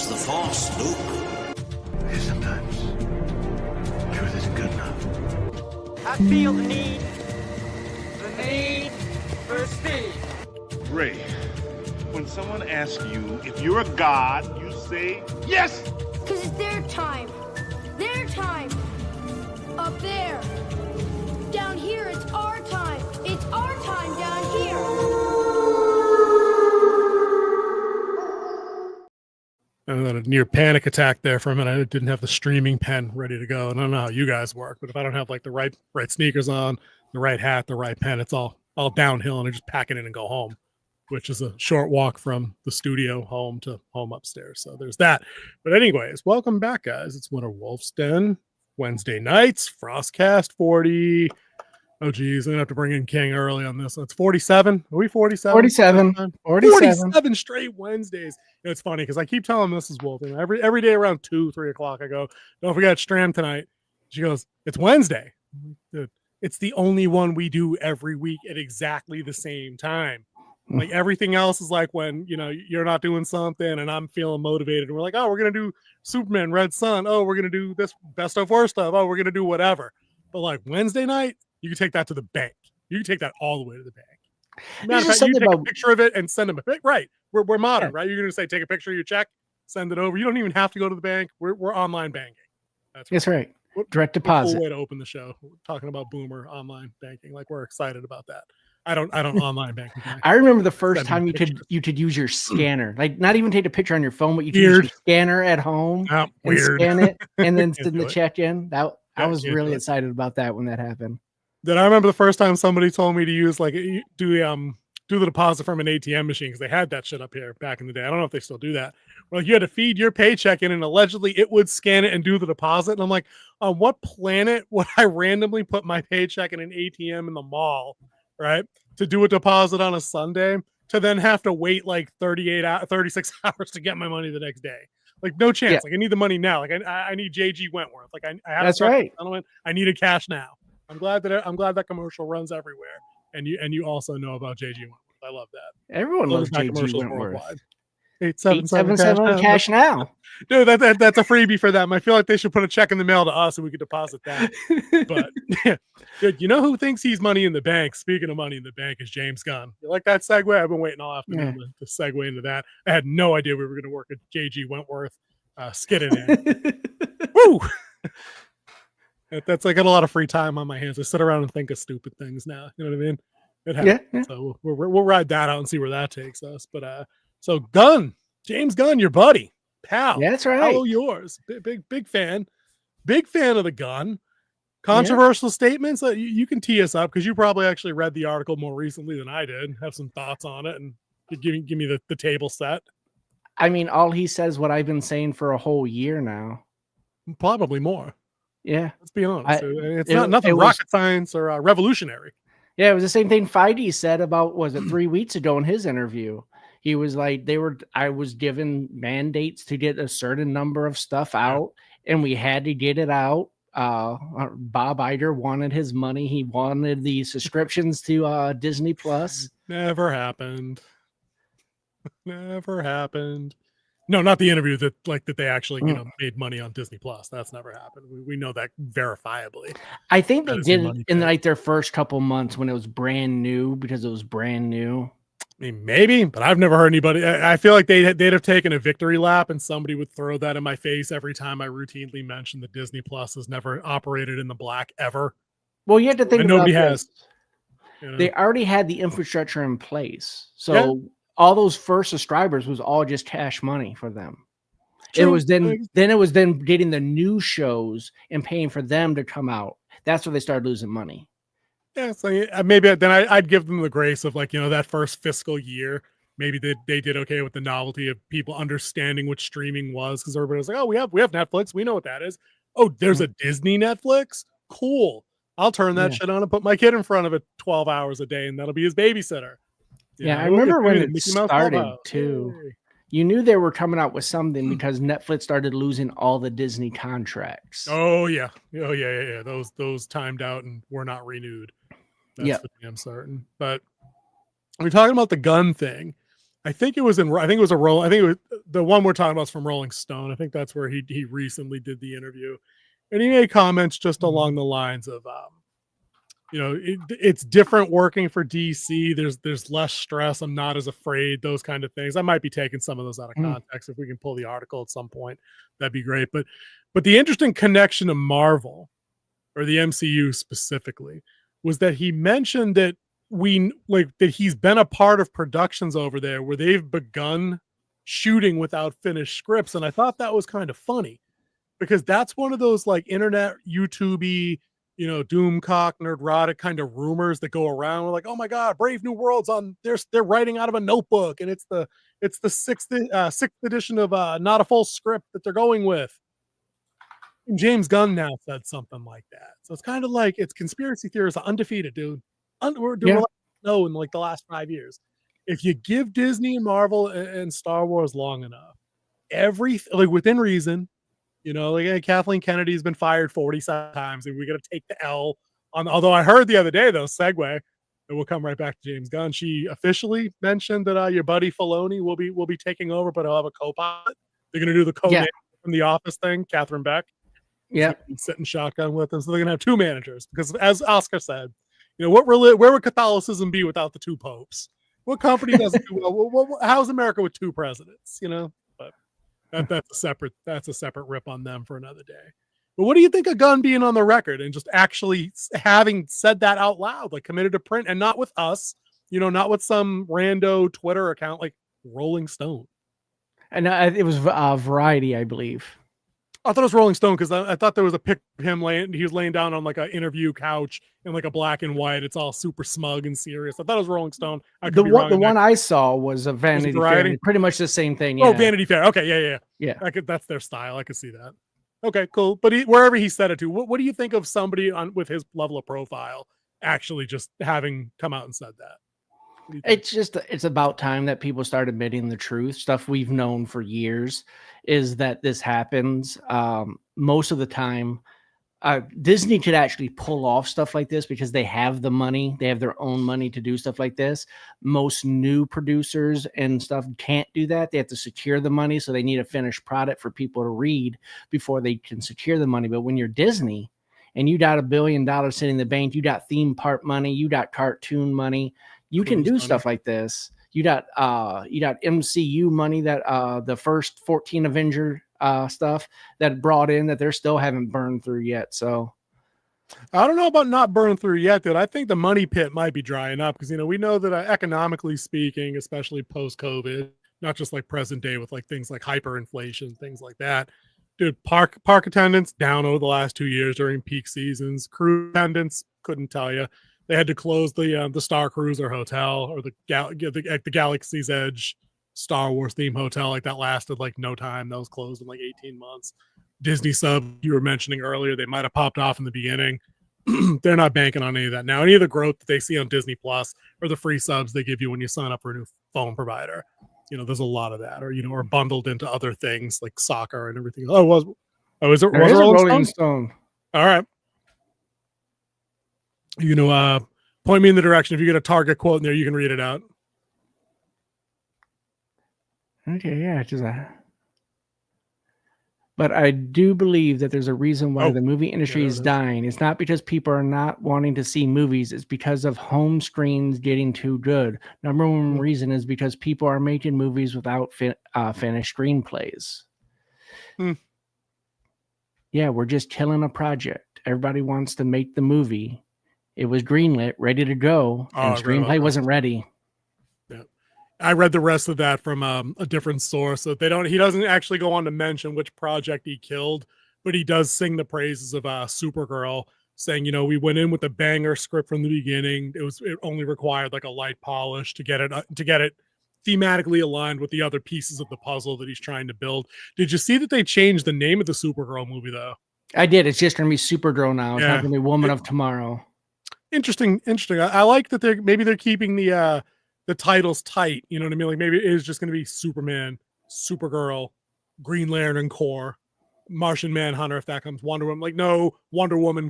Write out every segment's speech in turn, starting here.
Trust the Force, Luke. Sometimes truth isn't good enough. I feel the need for speed. Ray, when someone asks you if you're a god, you say yes! Because it's their time. Their time. Up there. Down here, it's our time. It's our time down here. And then a near panic attack there for a minute. I didn't have the streaming pen ready to go. And I don't know how you guys work, but if I don't have like the right sneakers on, the right hat, the right pen, it's all downhill, and I just pack it in and go home, which is a short walk from the studio home to home upstairs. So there's that. But anyways, welcome back, guys. It's Winter Wolf's Den, Wednesday nights, FrostCast 40. Oh, geez, I'm going to have to bring in King early on this. It's 47. Are we 47? 47. 47 straight Wednesdays. You know, it's funny because I keep telling Mrs. Wolf, you know, every day around 2, 3 o'clock, I go, don't forget Stram tonight. She goes, it's Wednesday. Dude, it's the only one we do every week at exactly the same time. Like everything else is like when, you know, you're not doing something and I'm feeling motivated. And we're like, oh, we're going to do Superman, Red Sun. Oh, we're going to do this best of worst stuff. Oh, we're going to do whatever. But like Wednesday night, you can take that to the bank. You can take that all the way to the bank. Matter of fact, you take a picture of it and send them a pic. Right. We're modern, right? You're going to say, take a picture of your check, send it over. You don't even have to go to the bank. We're online banking. That's right. Direct deposit. Cool way to open the show. We're talking about boomer online banking. Like we're excited about that. I don't online bank. I remember the first time you could use your scanner, like not even take a picture on your phone, but you could use your scanner at home and scan it and then send the check in. I was really excited about that when that happened. Then I remember the first time somebody told me to use like do the deposit from an ATM machine because they had that shit up here back in the day. I don't know if they still do that. Well, you had to feed your paycheck in and allegedly it would scan it and do the deposit. And I'm like, on what planet would I randomly put my paycheck in an ATM in the mall, right, to do a deposit on a Sunday to then have to wait like 36 hours to get my money the next day? Like no chance. Yeah. Like I need the money now. Like I need JG Wentworth. Like I have that's right. I needed cash now. I'm glad that commercial runs everywhere, and you also know about JG Wentworth. I love that. Everyone loves JG Wentworth. Worldwide. 877 cash now. Dude, that's a freebie for them. I feel like they should put a check in the mail to us and we could deposit that. But yeah, dude, you know who thinks he's money in the bank? Speaking of money in the bank, is James Gunn. You like that segue? I've been waiting all afternoon to segue into that. I had no idea we were going to work a JG Wentworth skidding in. Woo! That's I got a lot of free time on my hands. I sit around and think of stupid things now. You know what I mean? It happens. Yeah. So we'll ride that out and see where that takes us. But so Gunn, James Gunn, your buddy, pal. Yeah, that's right. How yours? Big fan. Big fan of the Gunn. Controversial statements. You can tee us up because you probably actually read the article more recently than I did. Have some thoughts on it and give me the table set. I mean, all he says what I've been saying for a whole year now. Probably more. Yeah. Let's be honest. It's not nothing rocket science or revolutionary. Yeah, it was the same thing Feige said about, was it 3 weeks ago in his interview? He was like, I was given mandates to get a certain number of stuff out, and we had to get it out. Bob Iger wanted his money. He wanted the subscriptions to Disney Plus. Never happened. Never happened. No, not the interview that they actually made money on Disney Plus. That's never happened. We know that verifiably. I think they did in like their first couple months when it was brand new, because it was brand new. I mean, maybe, but I've never heard anybody. I feel like they'd have taken a victory lap, and somebody would throw that in my face every time I routinely mention that Disney Plus has never operated in the black ever. Well, you have to think about nobody has. You know? They already had the infrastructure in place, so. Yeah. All those first subscribers was all just cash money for them. True. It was then it was getting the new shows and paying for them to come out. That's where they started losing money. Yeah, so maybe then I'd give them the grace of that first fiscal year. Maybe they did okay with the novelty of people understanding what streaming was, because everybody was like, oh, we have Netflix, we know what that is. Oh, there's a Disney Netflix? Cool. I'll turn that shit on and put my kid in front of it 12 hours a day, and that'll be his babysitter. Yeah, I remember when it started too. You knew they were coming out with something because Netflix started losing all the Disney contracts. Oh yeah. Those timed out and were not renewed. That's for damn certain. But we're talking about the Gunn thing. I think it was a role. I think it was the one we're talking about is from Rolling Stone. I think that's where he recently did the interview, and he made comments just along the lines of, it's different working for DC. There's less stress. I'm not as afraid. Those kind of things. I might be taking some of those out of context. If we can pull the article at some point, that'd be great. But the interesting connection to Marvel, or the MCU specifically, was that he mentioned that that he's been a part of productions over there where they've begun shooting without finished scripts. And I thought that was kind of funny, because that's one of those like internet YouTube-y, doomcock, nerdrotic kind of rumors that go around. We're like, oh my God, Brave New World's on. They're writing out of a notebook, and it's the sixth edition of not a full script that they're going with. And James Gunn now said something like that. So it's kind of like it's conspiracy theories are undefeated, dude. We're doing in like the last 5 years. If you give Disney and Marvel and Star Wars long enough, within reason, Kathleen Kennedy has been fired 47 times, and we got to take the L on. Although I heard the other day, though, segue, and we'll come right back to James Gunn. She officially mentioned that your buddy Filoni will be taking over, but he'll have a co-pilot. They're going to do the co-name from The Office thing, Catherine Beck. Yeah, sitting shotgun with them, so they're going to have two managers. Because as Oscar said, where would Catholicism be without the two popes? What company doesn't do well? How's America with two presidents? But that's a separate rip on them for another day. But what do you think of Gunn being on the record and just actually having said that out loud, like committed to print, and not with us, not with some rando Twitter account like Rolling Stone? And it was Variety, I believe. I thought it was Rolling Stone, because I thought there was a pic of him he was laying down on like an interview couch in like a black and white. It's all super smug and serious. I thought it was Rolling Stone. The one I saw was a Vanity Fair. Pretty much the same thing. Yeah. Oh, Vanity Fair. Okay, yeah. That's their style. I could see that. Okay, cool. But wherever he said it to, what do you think of somebody with his level of profile actually just having come out and said that? It's about time that people start admitting the truth. Stuff we've known for years is that this happens. Most of the time, Disney could actually pull off stuff like this because they have the money. They have their own money to do stuff like this. Most new producers and stuff can't do that. They have to secure the money, so they need a finished product for people to read before they can secure the money. But when you're Disney and you got $1 billion sitting in the bank, you got theme park money, you got cartoon money, you can do stuff like this. You got MCU money, that the first 14 Avenger stuff that brought in that they still haven't burned through yet. So I don't know about not burned through yet, dude. I think the money pit might be drying up, because we know that economically speaking, especially post-COVID, not just like present day with like things like hyperinflation, things like that. Dude, park attendance down over the last 2 years during peak seasons. Cruise attendance, couldn't tell you. They had to close the Star Cruiser Hotel, or the Galaxy's Edge Star Wars theme hotel. Like that lasted like no time. That was closed in like 18 months. Disney sub you were mentioning earlier, they might have popped off in the beginning. They're not banking on any of that now. Any of the growth that they see on Disney Plus or the free subs they give you when you sign up for a new phone provider, there's a lot of that, or bundled into other things like soccer and everything. Is it Rolling Stone? All right. Point me in the direction. If you get a Target quote in there, you can read it out. Okay, yeah, but I do believe that there's a reason why the movie industry is dying. It's not because people are not wanting to see movies. It's because of home screens getting too good. Number one reason is because people are making movies without finished screenplays. Yeah, we're just killing a project. Everybody wants to make the movie. It was greenlit, ready to go, and screenplay wasn't ready. Yeah, I read the rest of that from a different source. So he doesn't actually go on to mention which project he killed, but he does sing the praises of Supergirl, saying, we went in with a banger script from the beginning. It only required like a light polish to get it thematically aligned with the other pieces of the puzzle that he's trying to build. Did you see that they changed the name of the Supergirl movie though? I did. It's just going to be Supergirl now. It's not going to be Woman of Tomorrow. Interesting. I like that they're keeping the titles tight. You know what I mean? Like maybe it is just going to be Superman, Supergirl, Green Lantern Corps, Martian Manhunter if that comes, Wonder Woman. Like no, Wonder Woman :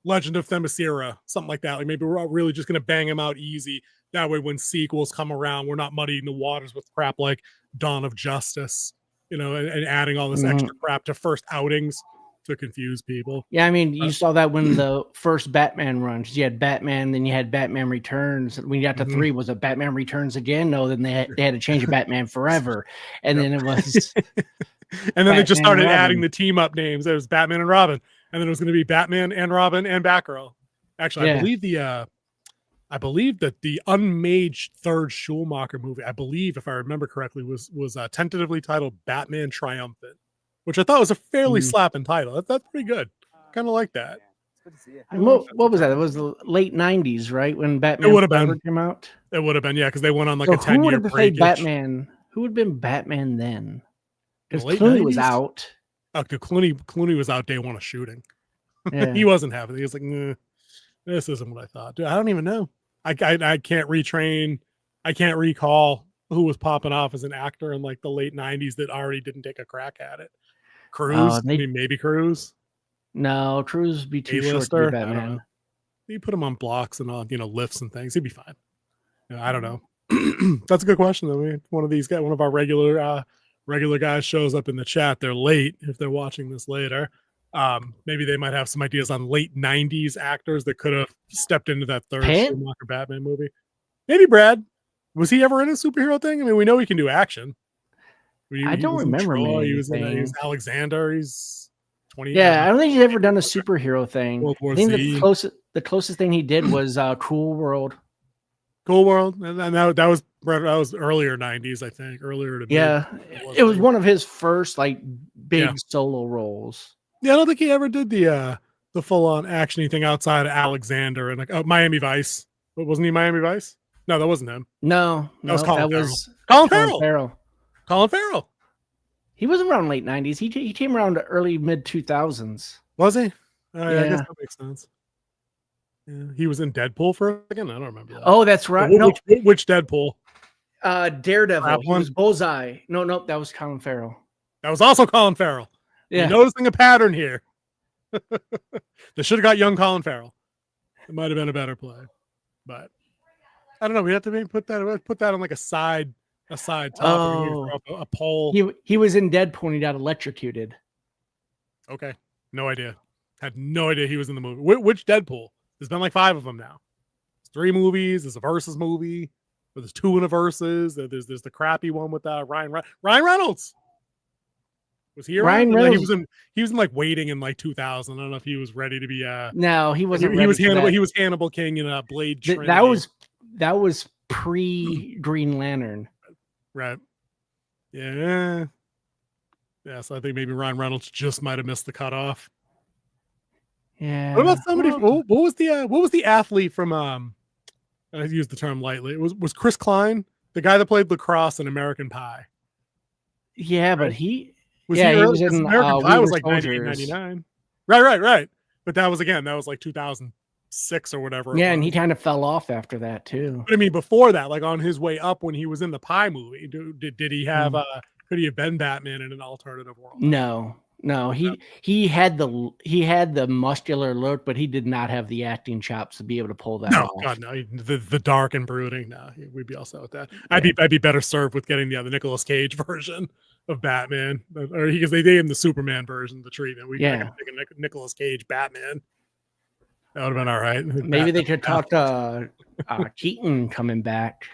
Legend of Themyscira, something like that. Like maybe we're really just going to bang them out easy That way, when sequels come around, we're not muddying the waters with crap like Dawn of Justice, and adding all this extra crap to first outings to confuse people. Yeah, I mean, you saw that when the first Batman runs, you had Batman, then you had Batman Returns. When you got to 3, was it Batman Returns again? No, then they had to change it Batman Forever, and then it was. And then they just started adding the team up names. It was Batman and Robin, and then it was going to be Batman and Robin and Batgirl. Actually, I believe that the unmade third Schumacher movie, I believe, if I remember correctly, was tentatively titled Batman Triumphant, which I thought was a fairly slapping title. That's pretty good. Kind of like that. What was that? It was the late 90s, right? When Batman came out? It would have been, yeah, because they went on like a 10-year break. Batman? Who would have been Batman then? Because Clooney was out. Oh, Clooney was out day one of shooting. Yeah. He wasn't having it. He was like, nah, this isn't what I thought. Dude, I don't even know. I can't retrain. I can't recall who was popping off as an actor in like the late 90s that already didn't take a crack at it. Cruise? Maybe Cruise. No, Cruise would be too short to be Batman. You put him on blocks and on, lifts and things. He'd be fine. I don't know. That's a good question though. One of these guys, one of our regular guys shows up in the chat. They're late if they're watching this later. Maybe they might have some ideas on late 90s actors that could have stepped into that third Schumacher Batman movie. Maybe Brad. Was he ever in a superhero thing? I mean, we know he can do action. I don't remember. He was Alexander. He's 20. Yeah, I don't think he's ever done a superhero thing. World War I think Z. the closest thing he did was Cool World. Cool World, and that was earlier 90s, I think. Earlier to it was one of his first like big solo roles. Yeah, I don't think he ever did the full on actiony thing outside of Alexander and like Miami Vice. But wasn't he Miami Vice? No, that wasn't him. No, that was Colin Farrell. Colin Farrell. Colin Farrell. He wasn't around late 90s. He came around to early mid 2000s. Was he? Yeah, I guess that makes sense. Yeah, he was in Deadpool for a second. I don't remember that. Oh, that's right. Which Deadpool? Daredevil. He was Bullseye. No, that was Colin Farrell. That was also Colin Farrell. Yeah. You're noticing a pattern here. They should have got young Colin Farrell. It might have been a better play, but I don't know. We have to maybe put that on like a side topic. A poll. He was in Deadpool and he got electrocuted. Okay, no idea. Had no idea he was in the movie. Which Deadpool? There's been like 5 of them now. There's 3 movies. There's a versus movie. There's 2 in a versus. There's the crappy one with Ryan Reynolds. Was he around? Ryan Reynolds. He was in like Waiting in like 2000. I don't know if he was ready to be. No, he wasn't. He was Hannibal. He was Hannibal King in Blade Trinity. That was pre Green Lantern. Right. Yeah. Yeah. So I think maybe Ryan Reynolds just might have missed the cutoff. Yeah. What about somebody? What was the athlete from? I use the term lightly. It was Chris Klein, the guy that played lacrosse in American Pie. Yeah, but he was in American Pie was like 1999. Right. But that was like 2006 or whatever. Yeah, and he kind of fell off after that too. But I mean, before that, like on his way up when he was in the Pie movie, did he have? Could he have been Batman in an alternative world? No, he had the muscular look, but he did not have the acting chops to be able to pull that off. God, no, the dark and brooding. No, we'd be all set with that. I'd be better served with getting the Nicolas Cage version of Batman, or because they gave him the Superman version, the treatment. We take a Nicolas Cage Batman. That would have been all right. Maybe they could talk to Keaton coming back.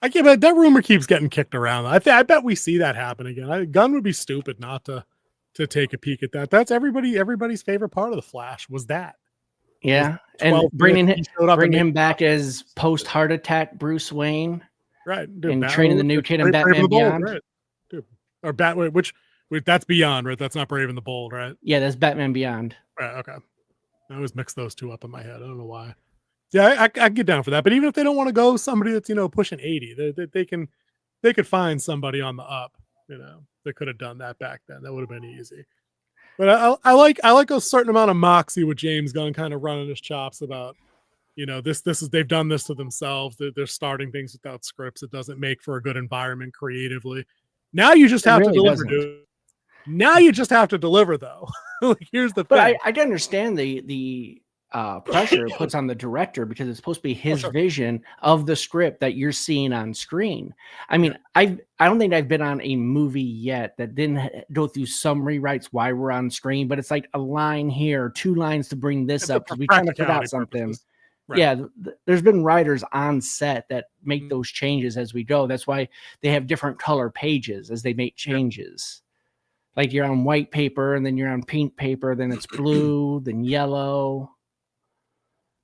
I can't bet that rumor keeps getting kicked around. I bet we see that happen again. Gunn would be stupid not to take a peek at that. That's everybody's favorite part of the Flash was that. Yeah, and bringing him back as post heart attack Bruce Wayne, right? And training the new kid in Batman Beyond, right. Or which that's Beyond, right? That's not Brave and the Bold, right? Yeah, that's Batman Beyond. Right. Okay. I always mix those two up in my head. I don't know why. Yeah, I get down for that. But even if they don't want to go somebody that's pushing 80, they could find somebody on the up. That could have done that back then. That would have been easy. But I like a certain amount of moxie with James Gunn kind of running his chops about, they've done this to themselves. They're starting things without scripts. It doesn't make for a good environment creatively. Now you just have to deliver, dude. Now you just have to deliver, though. Like, here's the thing. But I can understand the pressure it puts on the director because it's supposed to be his vision of the script that you're seeing on screen. I mean, I don't think I've been on a movie yet that didn't go through some rewrites while we're on screen, but it's like a line here, 2 lines to bring this up because we kind of forgot something. Right. Yeah, there's been writers on set that make those changes as we go. That's why they have different color pages as they make changes. Like you're on white paper, and then you're on pink paper, then it's blue, then yellow.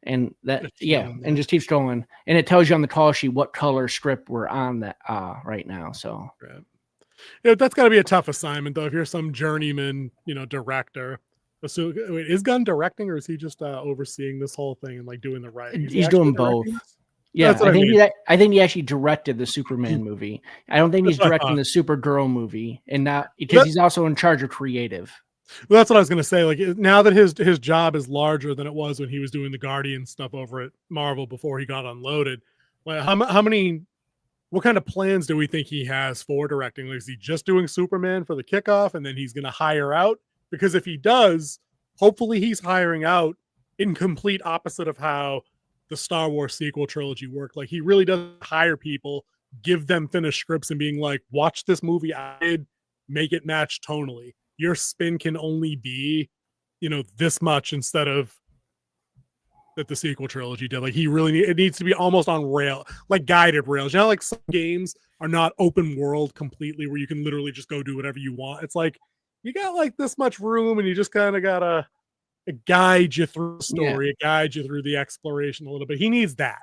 And that, and just keeps going. And it tells you on the call sheet what color script we're on that right now. So that's got to be a tough assignment, though, if you're some journeyman, director. So is Gunn directing, or is he just overseeing this whole thing and like doing the writing? He's doing both. Yeah, I think he actually directed the Superman movie. I don't think he's directing the Supergirl movie, and not because he's also in charge of creative. Well, that's what I was going to say. Like now that his job is larger than it was when he was doing the Guardian stuff over at Marvel before he got unloaded. Like what kind of plans do we think he has for directing? Like, is he just doing Superman for the kickoff, and then he's going to hire out? Because if he does, hopefully he's hiring out in complete opposite of how the Star Wars sequel trilogy worked. Like he really doesn't hire people, give them finished scripts and being like, watch this movie I did, make it match tonally. Your spin can only be, this much instead of that the sequel trilogy did. Like it needs to be almost on rail, like guided rails. Like some games are not open world completely where you can literally just go do whatever you want. It's like, you got like this much room and you just kind of gotta guide you through the story, guide you through the exploration a little bit. He needs that.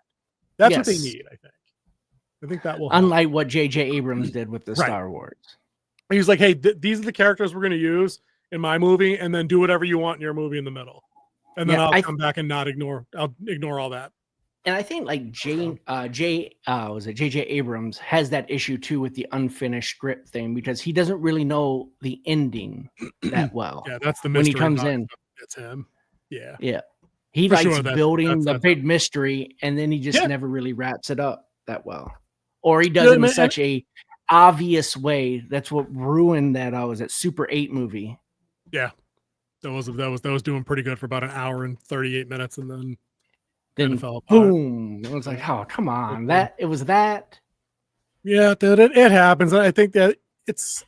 That's what they need, I think. I think that will help. Unlike what J.J. Abrams did with the Star Wars. He's like, hey, these are the characters we're going to use in my movie, and then do whatever you want in your movie in the middle. And then I'll come back and I'll ignore all that. And I think like J.J. Abrams has that issue too with the unfinished script thing because he doesn't really know the ending that well. Yeah, that's the mystery. When he comes in. It's him. Yeah. Yeah. He likes building the big mystery, and then he just never really wraps it up that well. Or he does it in such a obvious way. That's what ruined that was that Super 8 movie. Yeah. That was doing pretty good for about an hour and 38 minutes, and then fell apart. Boom. It was like, oh, come on. It was that. Yeah, dude, it happens. I think that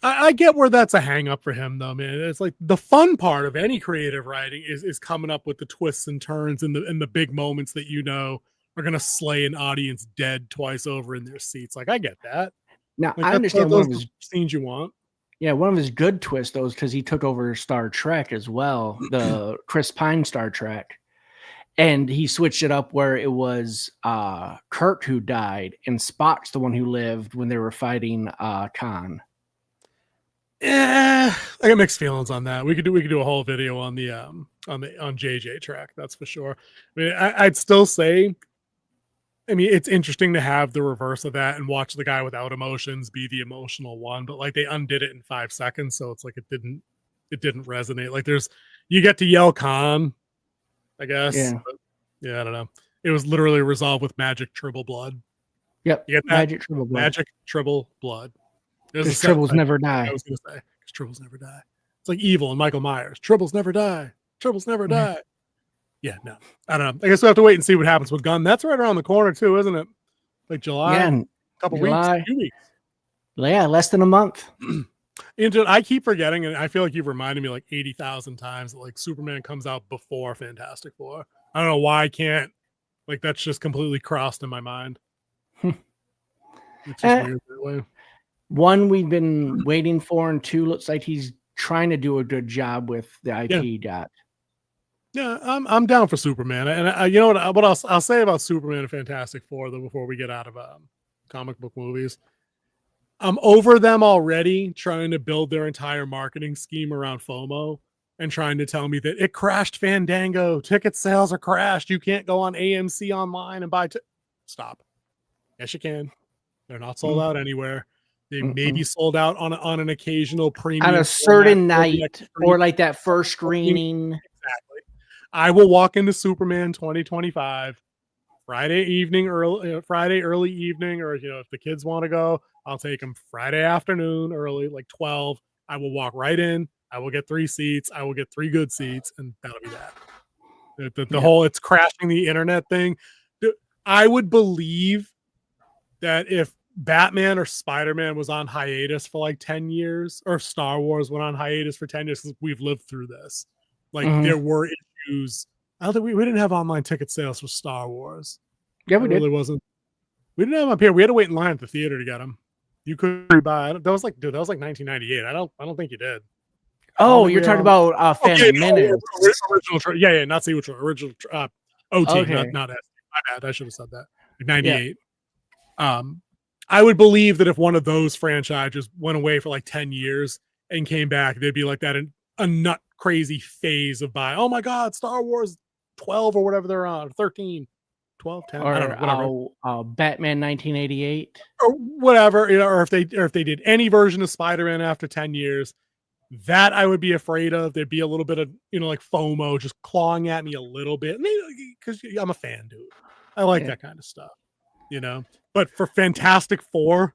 I get where that's a hang up for him, though, man. It's like the fun part of any creative writing is coming up with the twists and turns and the big moments that are going to slay an audience dead twice over in their seats. Like, I get that. Now, I understand those scenes you want. Yeah, one of his good twists, though, is because he took over Star Trek as well, the Chris Pine Star Trek. And he switched it up where it was Kirk who died and Spock's the one who lived when they were fighting Khan. I got mixed feelings on that. We could do a whole video on the on JJ track, that's for sure. I mean, I'd still say, I mean, it's interesting to have the reverse of that and watch the guy without emotions be the emotional one, but like they undid it in 5 seconds, so it's like it didn't resonate. Like you get to yell Khan, I guess. Yeah, I don't know. It was literally resolved with magic triple blood. Yep. You get that? Magic triple blood. Magic triple blood. Because tribbles never die. I was going to say, because tribbles never die. It's like Evil and Michael Myers. Tribbles never die. Tribbles never die. Yeah, no. I don't know. I guess we'll have to wait and see what happens with Gunn. That's right around the corner, too, isn't it? Like July? Yeah, a couple weeks, 2 weeks. Yeah, less than a month. And dude, I keep forgetting, and I feel like you've reminded me like 80,000 times that like Superman comes out before Fantastic Four. I don't know why I can't. Like, that's just completely crossed in my mind. It's just weird that way. 1, we've been waiting for, and 2, looks like he's trying to do a good job with the IP got. Yeah, I'm down for Superman, and I you know what I'll say about Superman and Fantastic Four though before we get out of comic book movies. I'm over them already trying to build their entire marketing scheme around FOMO and trying to tell me that it crashed Fandango, ticket sales are crashed, you can't go on AMC online and buy. Stop. Yes, you can. They're not sold out anywhere. They may be sold out on an occasional premium on a certain night or like that first screening. Exactly. I will walk into Superman 2025 Friday early evening, or if the kids want to go, I'll take them Friday afternoon early, like 12. I will walk right in. I will get 3 seats. I will get 3 good seats, and that'll be that. The whole it's crashing the internet thing. I would believe that if Batman or Spider-Man was on hiatus for like 10 years, or if Star Wars went on hiatus for 10 years, because we've lived through this. Like there were issues. I don't think we didn't have online ticket sales for Star Wars. Yeah, we did. Really wasn't. We didn't have them up here. We had to wait in line at the theater to get them. You couldn't buy. That was like 1998. I don't think you did. Oh, you're talking about Phantom Menace. Original, yeah, not sequel, original OT, not S. My bad. I should have said that. Like 98. Yeah. I would believe that if one of those franchises went away for like 10 years and came back, they'd be like that in a nut crazy phase of buy. Oh my God, Star Wars 12 or whatever they're on, 13, 12, 10, or I don't know, whatever. Batman 1988 or whatever, or if they did any version of Spider-Man after 10 years, that I would be afraid of. There'd be a little bit of, like FOMO just clawing at me a little bit, because I'm a fan, dude. I like that kind of stuff, But for Fantastic Four,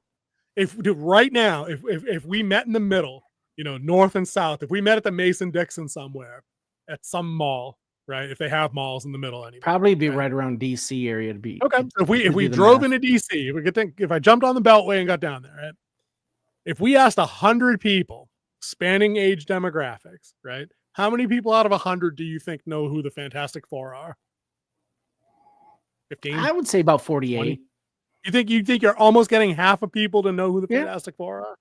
if right now, if we met in the middle, north and south, if we met at the Mason-Dixon somewhere at some mall, right? If they have malls in the middle anymore, probably be right around DC area to be. Okay, so if we drove into DC, if I jumped on the Beltway and got down there, right? If we asked 100 people, spanning age demographics, right? How many people out of 100 do you think know who the Fantastic Four are? 15? I would say about 48. 20? You think you're almost getting half of people to know who the Fantastic Four are?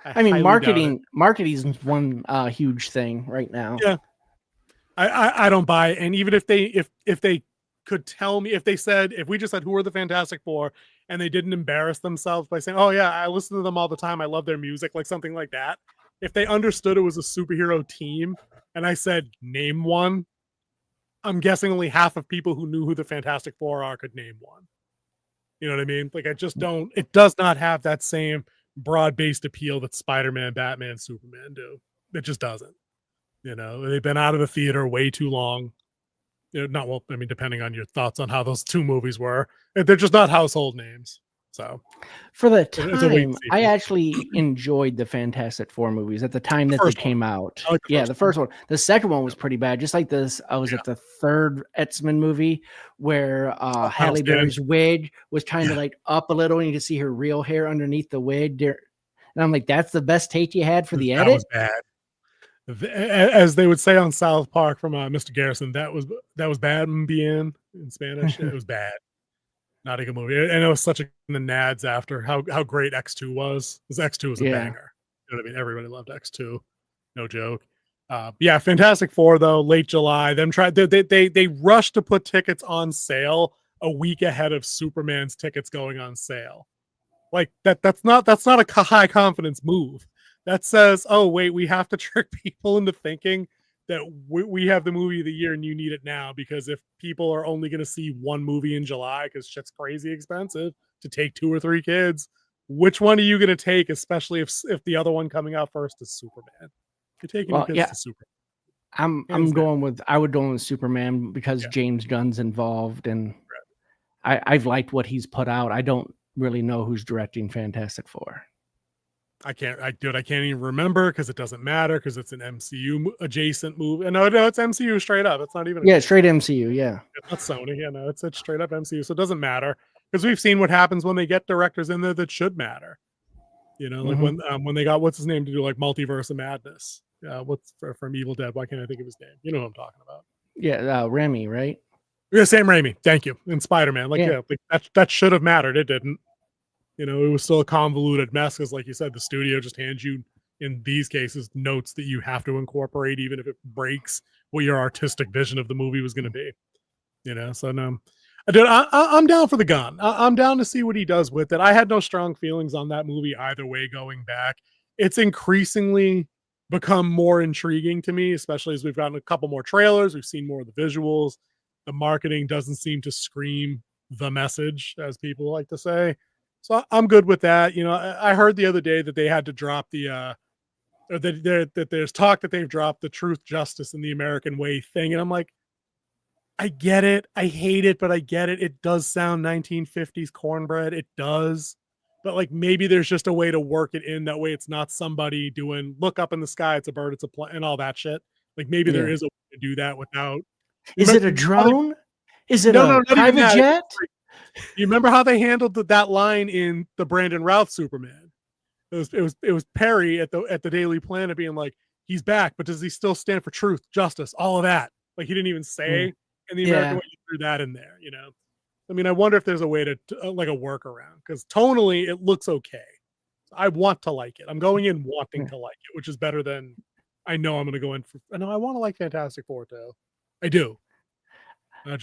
I mean, marketing is one huge thing right now. Yeah, I don't buy it. And even if they could tell me, if we just said who are the Fantastic Four, and they didn't embarrass themselves by saying, "Oh yeah, I listen to them all the time. I love their music," like something like that. If they understood it was a superhero team, and I said name one, I'm guessing only half of people who knew who the Fantastic Four are could name one. You know what I mean? Like, I just don't. It does not have that same broad-based appeal that Spider-Man, Batman, Superman do. It just doesn't. They've been out of the theater way too long. Depending on your thoughts on how those two movies were, they're just not household names. So, for the time, I actually enjoyed the Fantastic Four movies at the time that they came out. The first one. The second one was pretty bad. Just like this, I was at the third X-Men movie where Halle Berry's wig was kind of like up a little, and you could see her real hair underneath the wig. And I'm like, that's the best take you had for the edit? That was bad. As they would say on South Park from Mr. Garrison, that was bad bien in Spanish. It was bad. Not a good movie. And it was such the nads after how great X2 was. Because X2 was a banger. You know what I mean? Everybody loved X2. No joke. Fantastic Four though, late July. They rushed to put tickets on sale a week ahead of Superman's tickets going on sale. Like that's not a high confidence move. That says, oh wait, we have to trick people into thinking that we have the movie of the year and you need it now, because if people are only going to see one movie in July because shit's crazy expensive to take 2 or 3 kids, which one are you going to take, especially if the other one coming out first is Superman? You're taking kids to Superman. I would go with Superman because James Gunn's involved, and I've liked what he's put out. I don't really know who's directing Fantastic Four. I can't even remember because it doesn't matter because it's an MCU adjacent movie. No, it's MCU straight up. It's not even straight MCU. Yeah, it's not Sony. It's straight up MCU. So it doesn't matter because we've seen what happens when they get directors in there that should matter. Like when they got what's his name to do like Multiverse of Madness. What's from Evil Dead? Why can't I think of his name? You know what I'm talking about? Yeah, Raimi, right? Yeah, Sam Raimi. Thank you. In Spider-Man, that should have mattered. It didn't. It was still a convoluted mess because, like you said, the studio just hands you, in these cases, notes that you have to incorporate, even if it breaks what your artistic vision of the movie was going to be. So no, dude, I'm down for the Gun. I'm down to see what he does with it. I had no strong feelings on that movie either way going back. It's increasingly become more intriguing to me, especially as we've gotten a couple more trailers. We've seen more of the visuals. The marketing doesn't seem to scream the message, as people like to say. So I'm good with that. I heard the other day that they had to drop that there's talk that they've dropped the truth, justice, and the American way thing. And I'm like, I get it. I hate it, but I get it. It does sound 1950s cornbread. It does. But like, maybe there's just a way to work it in that way. It's not somebody doing look up in the sky. It's a bird. It's a plane and all that shit. Like maybe there is a way to do that without Is it a drone? Is it No, a not even private that. jet? You remember how they handled that line in the Brandon Routh Superman? It was Perry at the Daily Planet being like, he's back, but does he still stand for truth, justice, all of that? Like he didn't even say in the American way, you threw that in there, you know? I mean, I wonder if there's a way to like a workaround, because tonally it looks okay. I want to like it. I'm going in wanting to like it, which is better than I know I'm going to go in for. I know I want to like Fantastic Four too. I do.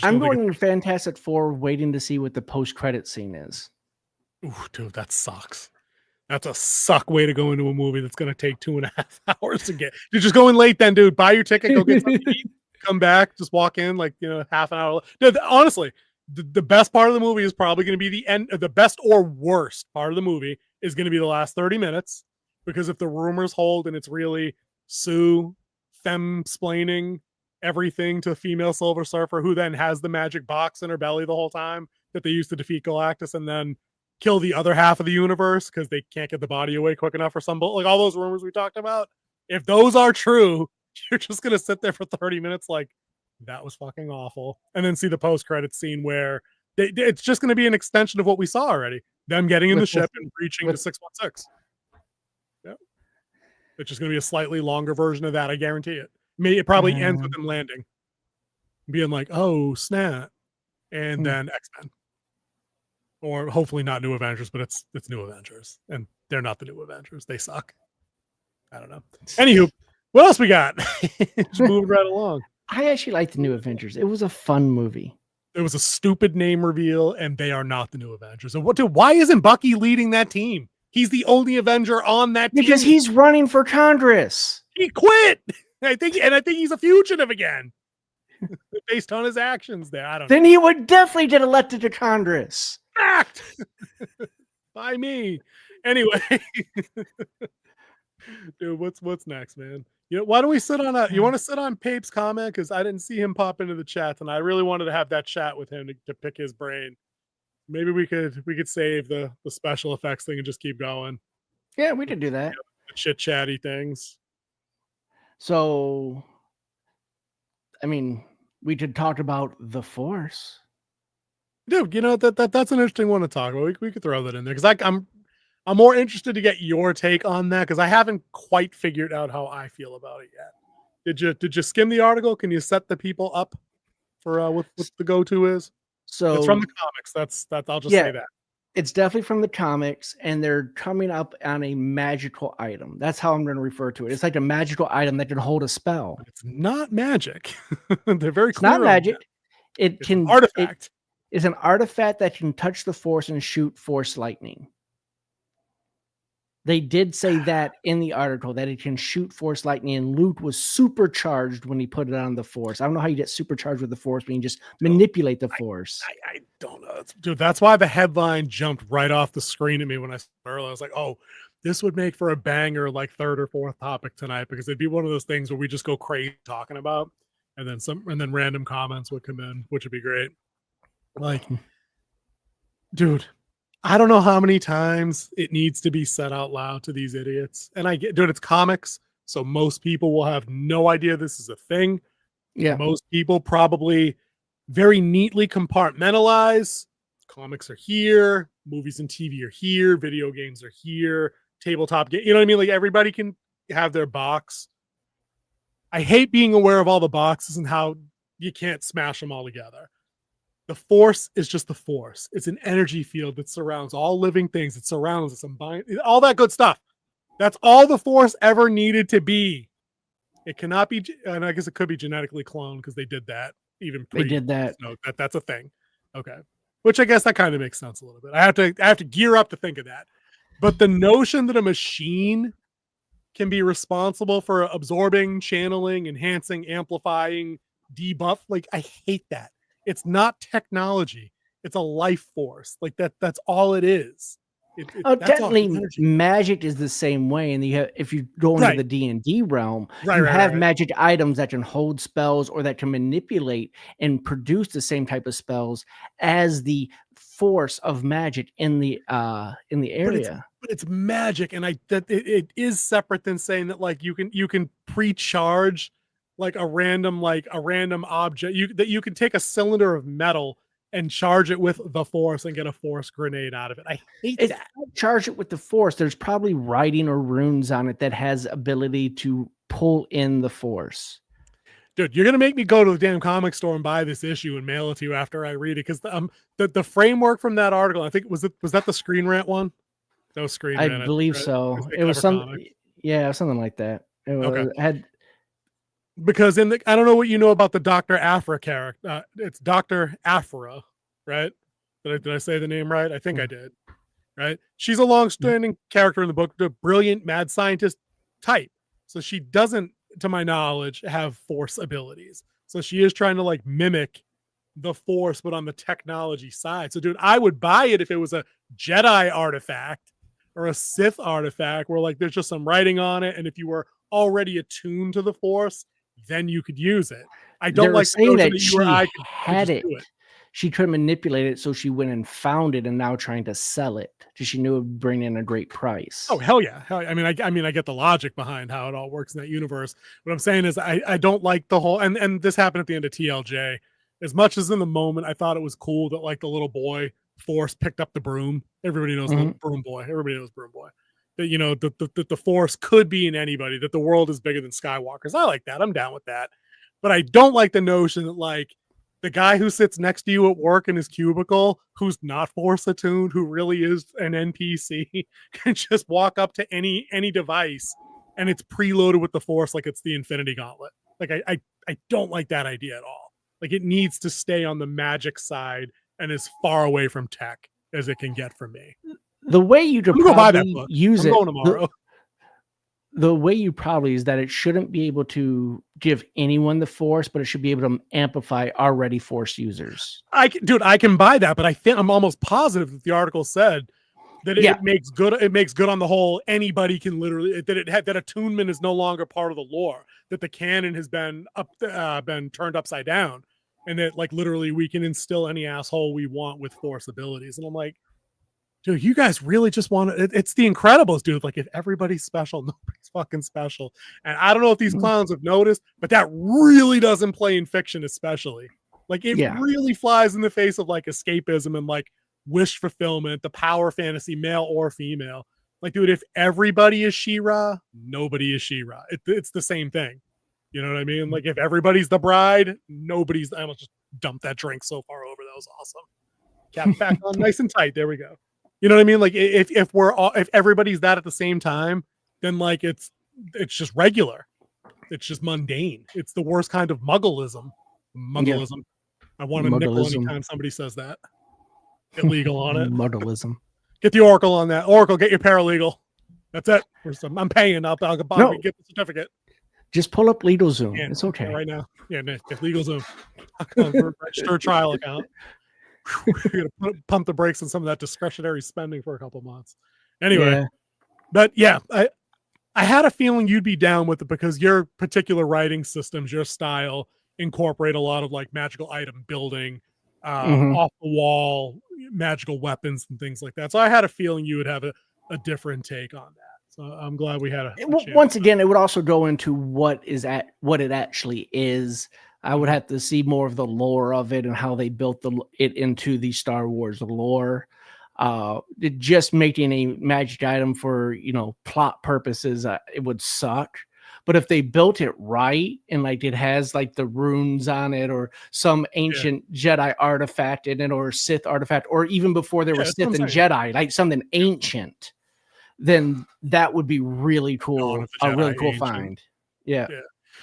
I'm going in Fantastic Four, waiting to see what the post-credit scene is. Ooh, dude, that sucks. That's a suck way to go into a movie that's going to take 2.5 hours to get. Dude, just go in late then, dude. Buy your ticket, go get something to eat, come back, just walk in like, half an hour. Dude, honestly, the best part of the movie is probably going to be the end. The best or worst part of the movie is going to be the last 30 minutes, because if the rumors hold and it's really Sue femme-splaining everything to female Silver Surfer, who then has the magic box in her belly the whole time that they used to defeat Galactus and then kill the other half of the universe because they can't get the body away quick enough or something. Like all those rumors we talked about, if those are true, you're just going to sit there for 30 minutes like, that was fucking awful. And then see the post-credit scene where it's just going to be an extension of what we saw already. Them getting in the ship and reaching to 616. Yeah. It's just going to be a slightly longer version of that. I guarantee it. It probably ends with them landing. Being like, oh, snap. And then X-Men. Or hopefully not New Avengers, but it's New Avengers. And they're not the New Avengers. They suck. I don't know. Anywho, what else we got? Just moving right along. I actually like the New Avengers. It was a fun movie. It was a stupid name reveal, and they are not the New Avengers. And why isn't Bucky leading that team? He's the only Avenger on that team. Because he's running for Congress. He quit. I think he's a fugitive again. Based on his actions there. I don't know. Then he would definitely get elected to Congress. Fact. By me. Anyway. Dude, what's next, man? Why don't we sit on you want to sit on Pape's comment? Because I didn't see him pop into the chat, and I really wanted to have that chat with him to pick his brain. Maybe we could save the special effects thing and just keep going. Yeah, we could do that. The chit chatty things. So, I mean, we could talk about the Force. Dude, that's an interesting one to talk about. We could throw that in there because I'm more interested to get your take on that because I haven't quite figured out how I feel about it yet. Did you skim the article? Can you set the people up for what the go-to is? So it's from the comics. That's I'll just say that. It's definitely from the comics, and they're coming up on a magical item. That's how I'm going to refer to it. It's like a magical item that can hold a spell. It's not magic. They're very clear. It's not magic. It's an artifact. It's an artifact that can touch the Force and shoot Force lightning. They did say that in the article, that it can shoot Force lightning, and Luke was supercharged when he put it on the Force. I don't know how you get supercharged with the Force, but you can just manipulate the Force. I don't know. Dude, that's why the headline jumped right off the screen at me when I saw it earlier. I was like, oh, this would make for a banger, like third or fourth topic tonight, because it'd be one of those things where we just go crazy talking about, and then random comments would come in, which would be great. Like, dude, I don't know how many times it needs to be said out loud to these idiots. And I get, dude, it's comics, so most people will have no idea this is a thing. Yeah. Most people probably very neatly compartmentalize. Comics are here, movies and TV are here, video games are here, tabletop game. You know what I mean? Like everybody can have their box. I hate being aware of all the boxes and how you can't smash them all together. The Force is just the Force. It's an energy field that surrounds all living things. It surrounds us, all that good stuff. That's all the Force ever needed to be. It cannot be, and I guess it could be genetically cloned because they did that. They did that. No, that's a thing. Okay, which I guess that kind of makes sense a little bit. I have to gear up to think of that. But the notion that a machine can be responsible for absorbing, channeling, enhancing, amplifying, debuff, like I hate that. It's not technology. It's a life force. Like that's all it is. Technically, magic is the same way. And if you go into the D&D realm, you have magic items that can hold spells or that can manipulate and produce the same type of spells as the force of magic in the area. But it's magic, and it is separate than saying that like you can pre-charge like a random object that you can take a cylinder of metal and charge it with the force and get a force grenade out of it. I hate It's that. charge it with the force. There's probably writing or runes on it that has ability to pull in the force. Dude, you're gonna make me go to the damn comic store and buy this issue and mail it to you after I read it, because the framework from that article, I think was that the Screen Rant one? That was Screen I Rant. believe so. It was something like that. It was, Okay. had Because I don't know what you know about the Dr. Aphra character. It's Dr. Aphra, right? Did I say the name right? I think I did. Right? She's a long-standing character in the book, the brilliant mad scientist type. So she doesn't, to my knowledge, have force abilities. So she is trying to like mimic the force, but on the technology side. So, dude, I would buy it if it was a Jedi artifact or a Sith artifact where like there's just some writing on it, and if you were already attuned to the force, then you could use it. I don't like saying that you or I could had just it. do it. She could manipulate it, so she went and found it, and now trying to sell it because she knew it would bring in a great price. Oh hell yeah! I mean, I get the logic behind how it all works in that universe. What I'm saying is, I don't like the whole and this happened at the end of TLJ. As much as in the moment, I thought it was cool that like the little boy Force picked up the broom. Everybody knows the broom boy. Everybody knows broom boy. That the Force could be in anybody. That the world is bigger than Skywalker's. I like that. I'm down with that. But I don't like the notion that like the guy who sits next to you at work in his cubicle, who's not Force attuned, who really is an NPC, can just walk up to any device and it's preloaded with the Force like it's the Infinity Gauntlet. Like I don't like that idea at all. Like it needs to stay on the magic side and as far away from tech as it can get from me. The way you go buy that book. use I'm it going tomorrow. The way you probably is that it shouldn't be able to give anyone the force, but it should be able to amplify already force users. I can buy that, but I'm almost positive that the article said that it makes good. It makes good on the whole. Anybody can literally that attunement is no longer part of the lore. That the canon has been turned upside down, and that like literally we can instill any asshole we want with force abilities. And I'm like, dude, you guys really just want to, it's the Incredibles, dude. Like if everybody's special, nobody's fucking special. And I don't know if these clowns have noticed, but that really doesn't play in fiction, especially. Like it really flies in the face of like escapism and like wish fulfillment, the power fantasy, male or female. Like, dude, if everybody is She-Ra, nobody is She-Ra. It's the same thing. You know what I mean? Like if everybody's the bride, nobody's, I almost just dumped that drink so far over. That was awesome. Cap back on nice and tight. There we go. You know what I mean? Like if everybody's that at the same time, then like it's just regular. It's just mundane. It's the worst kind of muggleism. Muggleism. Yeah. I want a nickel anytime somebody says that. Illegal on it. Muggleism. Get the Oracle on that. Oracle, get your paralegal. That's it. I'm paying. I'll get the certificate. Just pull up LegalZoom. Yeah, it's okay. Right now. Yeah, get LegalZoom. Register a trial account. You're gonna pump the brakes on some of that discretionary spending for a couple months. Anyway, but yeah, I had a feeling you'd be down with it because your particular writing systems, your style, incorporate a lot of like magical item building, off the wall magical weapons and things like that. So I had a feeling you would have a different take on that. So I'm glad we had a once again, it would also go into what it actually is. I would have to see more of the lore of it and how they built it into the Star Wars lore. Just making a magic item for, plot purposes, it would suck. But if they built it right and like it has like the runes on it or some ancient Jedi artifact in it or Sith artifact, or even before there were Sith and Jedi, like something ancient, then that would be really cool. A really cool find. Yeah.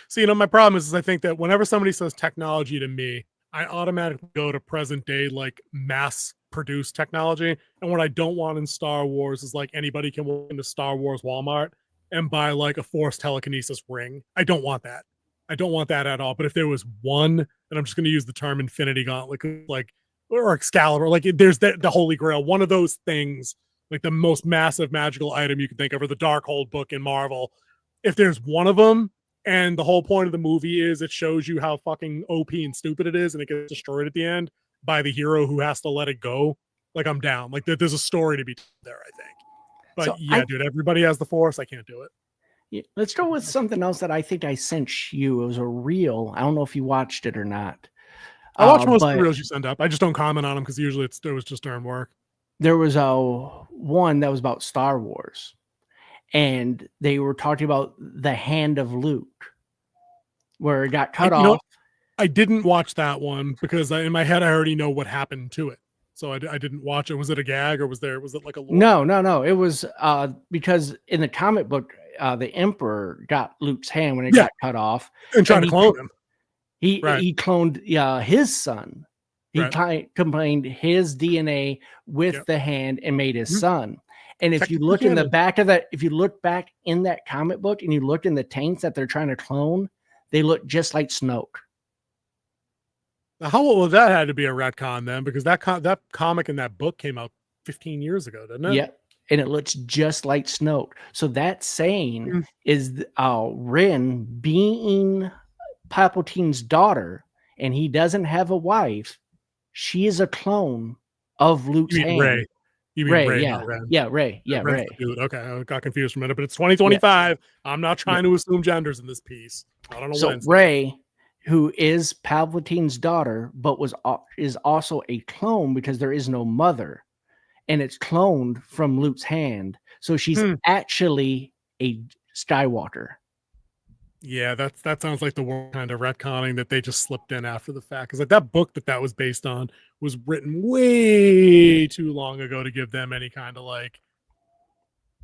So, my problem is I think that whenever somebody says technology to me, I automatically go to present day, like mass produced technology. And what I don't want in Star Wars is like anybody can walk into Star Wars Walmart and buy like a Force telekinesis ring. I don't want that. I don't want that at all. But if there was one, and I'm just going to use the term Infinity Gauntlet, or Excalibur, like there's the Holy Grail, one of those things, like the most massive magical item you can think of, or the Darkhold book in Marvel. If there's one of them, and the whole point of the movie is it shows you how fucking OP and stupid it is, and it gets destroyed at the end by the hero who has to let it go, like I'm down. Like there's a story to be there, I think. But dude, everybody has the Force. I can't do it. Yeah, let's go with something else that I think I sent you. It was a reel. I don't know if you watched it or not. I watch most of but the reels you send up. I just don't comment on them because usually it was just during work. there was a one that was about Star Wars, and they were talking about the hand of Luke, where it got cut off. I didn't watch that one because in my head I already know what happened to it, so I didn't watch it. Was it a gag or was it like a lore? No. It was because in the comic book, the Emperor got Luke's hand when it got cut off and tried to clone him. He cloned his son. He combined his DNA with the hand and made his son. And if you look in the back of that, if you look back in that comic book and you look in the tanks that they're trying to clone, they look just like Snoke. How old that had to be a retcon then? Because that comic and that book came out 15 years ago, didn't it? Yeah, and it looks just like Snoke. So that saying is Ren being Palpatine's daughter, and he doesn't have a wife. She is a clone of Luke's hand. Ray. You mean Ray? Yeah, Ray. Yeah, Ray. Dude, okay, I got confused for a minute, but it's 2025. Yeah. I'm not trying to assume genders in this piece. I don't know. So Ray, who is Palpatine's daughter, but is also a clone because there is no mother, and it's cloned from Luke's hand. So she's actually a Skywalker. Yeah, that sounds like the one kind of retconning that they just slipped in after the fact. Because like that book that was based on was written way too long ago to give them any kind of like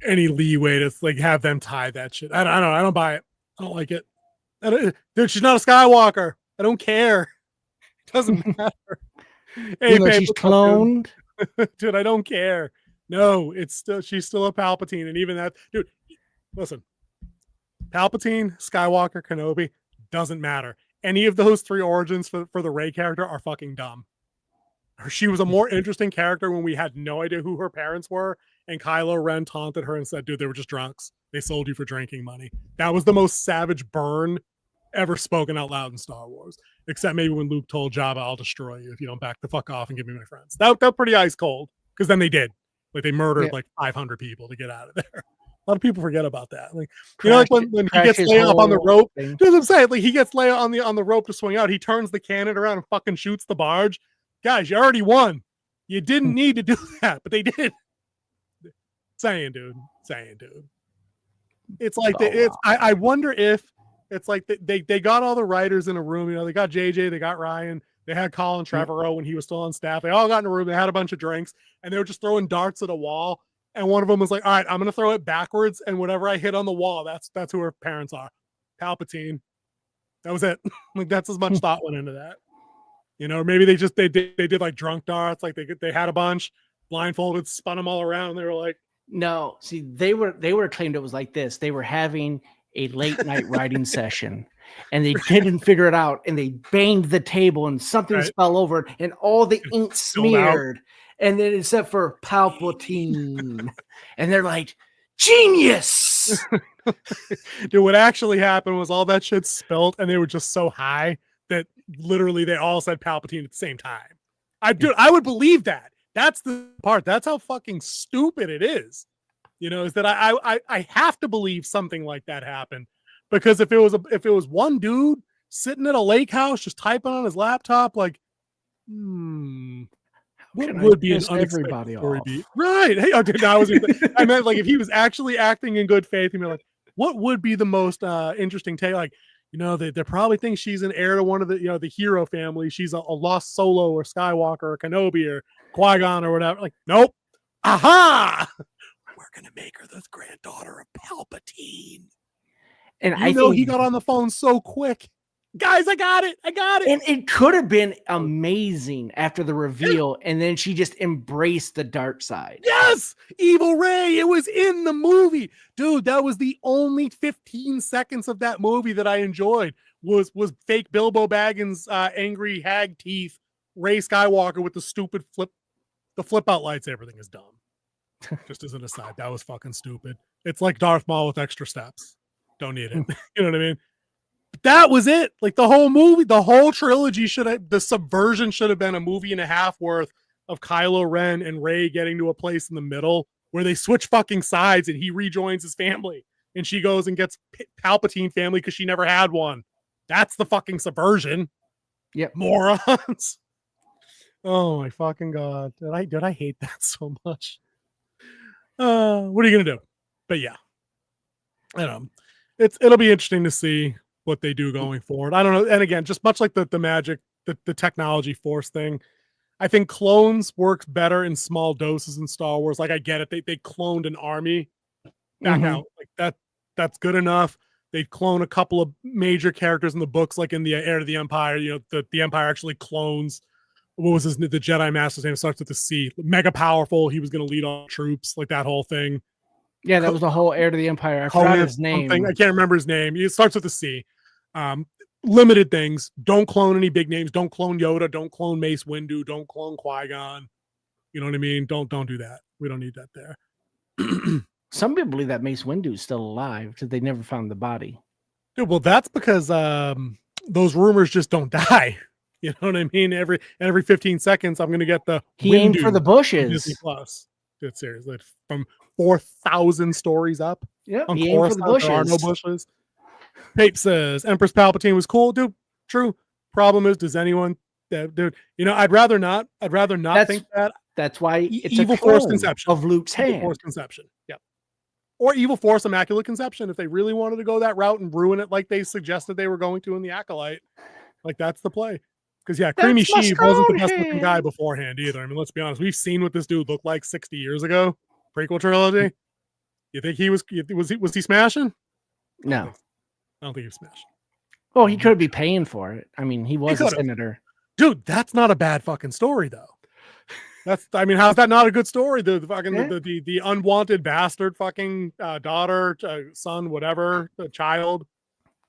any leeway to like have them tie that shit. I don't buy it. I don't like it. Dude, she's not a Skywalker. I don't care. It doesn't matter. Hey, babe, she's cloned. Dude, I don't care. No, she's still a Palpatine, and even that, dude. Listen, Palpatine, Skywalker, Kenobi doesn't matter. Any of those three origins for the Rey character are fucking dumb. She was a more interesting character when we had no idea who her parents were, and Kylo Ren taunted her and said, "Dude, they were just drunks. They sold you for drinking money." That was the most savage burn ever spoken out loud in Star Wars. Except maybe when Luke told Jabba, "I'll destroy you if you don't back the fuck off and give me my friends." That pretty ice cold. Because then they did. Like they murdered like 500 people to get out of there. A lot of people forget about that. Like like when he gets Leia up on the rope, doesn't say like he gets Leia on the rope to swing out. He turns the cannon around and fucking shoots the barge. Guys, you already won. You didn't need to do that, but they did. Saying, dude. It's like I wonder if it's like they got all the writers in a room. You know, they got JJ, they got Ryan, they had Colin Trevorrow when he was still on staff. They all got in a room. They had a bunch of drinks, and they were just throwing darts at a wall. And one of them was like, "All right, I'm gonna throw it backwards, and whatever I hit on the wall, that's who her parents are." Palpatine. That was it. Like that's as much thought went into that. You know, maybe they did like drunk darts, like they had a bunch, blindfolded, spun them all around, and they were like, no. See, they were claimed it was like this. They were having a late night writing session, and they didn't figure it out, and they banged the table, and something fell over, and all the ink smeared. And then except for Palpatine, and they're like, genius. Dude, what actually happened was all that shit spilled, and they were just so high that literally they all said Palpatine at the same time. I would believe that. That's the part. That's how fucking stupid it is. You know, is that I have to believe something like that happened, because if it was one dude sitting at a lake house just typing on his laptop, like, what would be an unexpected story beat? Right. Hey, okay, I meant like if he was actually acting in good faith, he'd be like, what would be the most interesting take? Like, you know, they probably think she's an heir to one of the, you know, the hero family. She's a lost Solo or Skywalker or Kenobi or Qui-Gon or whatever. Like, nope. Aha! We're gonna make her the granddaughter of Palpatine. And I know he got on the phone so quick. Guys, I got it. And it could have been amazing after the reveal, and then she just embraced the dark side. Yes, Evil Ray. It was in the movie, dude. That was the only 15 seconds of that movie that I enjoyed. Was fake Bilbo Baggins, angry hag teeth, Ray Skywalker with the stupid flip out lights. Everything is dumb. Just as an aside, that was fucking stupid. It's like Darth Maul with extra steps. Don't need it. You know what I mean? That was it. Like the whole movie, the whole trilogy the subversion should have been a movie and a half worth of Kylo Ren and Rey getting to a place in the middle where they switch fucking sides and he rejoins his family. and she goes and gets Palpatine family because she never had one. That's the fucking subversion. Yep. Morons. Oh my fucking god. Did I hate that so much? What are you gonna do? But yeah. I don't know. It'll be interesting to see what they do going forward. I don't know. And again, just much like the magic, the technology force thing, I think clones works better in small doses in Star Wars. Like I get it. They cloned an army back out. Like that's good enough. They clone a couple of major characters in the books, like in the Heir to the Empire. You know, the Empire actually clones. What was the Jedi Master's name? It starts with the C. Mega powerful. He was going to lead all troops, like that whole thing. Yeah, that was the whole Heir to the Empire. I forgot his name. I can't remember his name. It starts with a C. Limited things. Don't clone any big names. Don't clone Yoda. Don't clone Mace Windu. Don't clone Qui-Gon. You know what I mean? Don't do that. We don't need that there. Some people believe that Mace Windu is still alive because they never found the body. Dude, well, that's because those rumors just don't die. You know what I mean? Every 15 seconds, I'm going to get the he aimed for the bushes. Disney Plus. It's seriously from 4,000 stories up. Yeah, he aimed for the bushes. There are no bushes. Pape says Empress Palpatine was cool, dude. True. Problem is, does anyone, dude? You know, I'd rather not think that. That's why it's evil a force conception of Luke's hand. Force conception. Yeah. Or evil force immaculate conception if they really wanted to go that route and ruin it like they suggested they were going to in the Acolyte. Like that's the play. Because yeah, Creamy Sheev wasn't the best looking guy beforehand either. I mean, let's be honest. We've seen what this dude looked like 60 years ago. Prequel trilogy. You think he was he smashing? No. I don't think he was smashing. Well, he could be paying for it. I mean, he was a senator. Dude, that's not a bad fucking story though. How's that not a good story? The fucking the unwanted bastard fucking daughter, son, whatever, the child,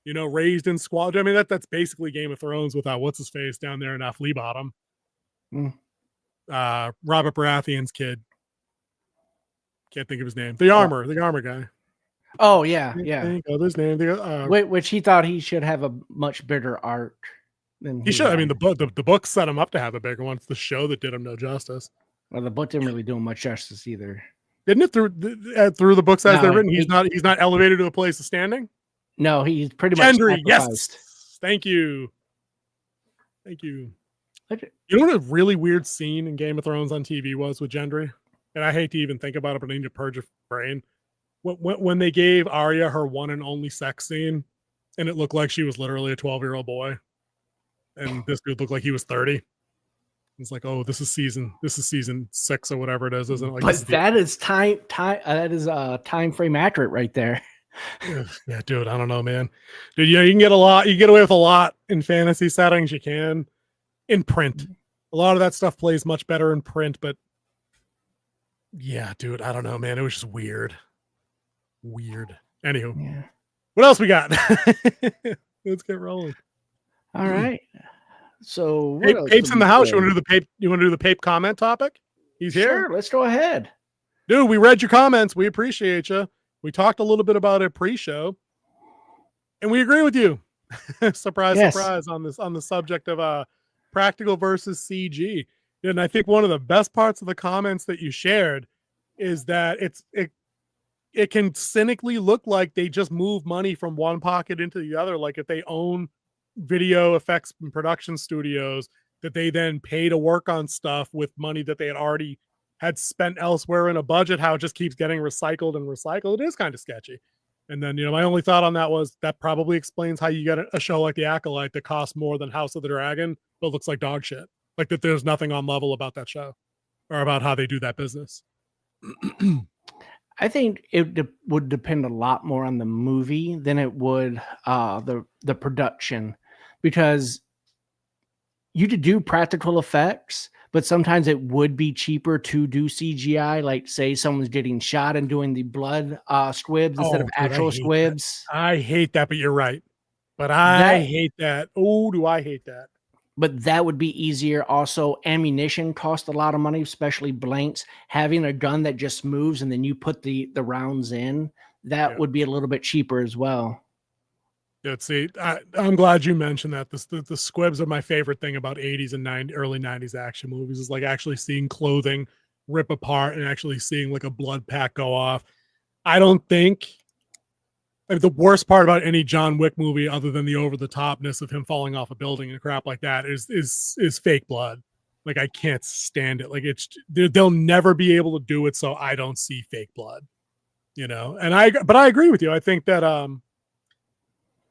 you know, raised in squad. I mean, that's basically Game of Thrones without what's his face down there in Flea Bottom. Robert Baratheon's kid. Can't think of his name. The armor guy. Oh yeah. His name. Which he thought he should have a much bigger arc than he should. I mean, the book set him up to have a bigger one. It's the show that did him no justice. Well, the book didn't really do him much justice either. Didn't it through the books as they're written? He's not elevated to a place of standing. No, he's pretty much Gendry. Yes, thank you. You know what a really weird scene in Game of Thrones on TV was with Gendry, and I hate to even think about it, but I need to purge your brain. When they gave Arya her one and only sex scene, and it looked like she was literally a 12-year-old boy, and this dude looked like he was 30. It's like, oh, this is season 6 or whatever it is, isn't it? Like, but that is time frame accurate right there. Yeah, dude, I don't know, man. Dude, you can get away with a lot in fantasy settings. You can in print. A lot of that stuff plays much better in print, but yeah, dude, I don't know, man. It was just weird. Anywho, yeah. What else we got? Let's get rolling. All right. So Pape's in the house. You want to do the Pape comment topic? He's here. Sure, let's go ahead. Dude, we read your comments. We appreciate you. We talked a little bit about it pre-show, and we agree with you. Surprise, on the subject of practical versus CG. And I think one of the best parts of the comments that you shared is that it can cynically look like they just move money from one pocket into the other. Like if they own video effects and production studios, that they then pay to work on stuff with money that they had spent elsewhere in a budget, how it just keeps getting recycled and recycled. It is kind of sketchy. And then, my only thought on that was that probably explains how you get a show like The Acolyte that costs more than House of the Dragon, but looks like dog shit. Like that there's nothing on level about that show or about how they do that business. I think it would depend a lot more on the movie than it would the production, because you could do practical effects, but sometimes it would be cheaper to do CGI. Like say someone's getting shot and doing the blood squibs instead of actual squibs. I hate that, but you're right. But I hate that. Oh, do I hate that? But that would be easier. Also, ammunition costs a lot of money, especially blanks. Having a gun that just moves and then you put the rounds in, that would be a little bit cheaper as well. Yeah, see, I'm glad you mentioned that. The squibs are my favorite thing about 80s and early 90s action movies, is like actually seeing clothing rip apart and actually seeing like a blood pack go off. I don't think I mean, the worst part about any John Wick movie, other than the over the topness of him falling off a building and crap like that, is fake blood. Like, I can't stand it. Like, they'll never be able to do it, so I don't see fake blood. You know, but I agree with you. I think that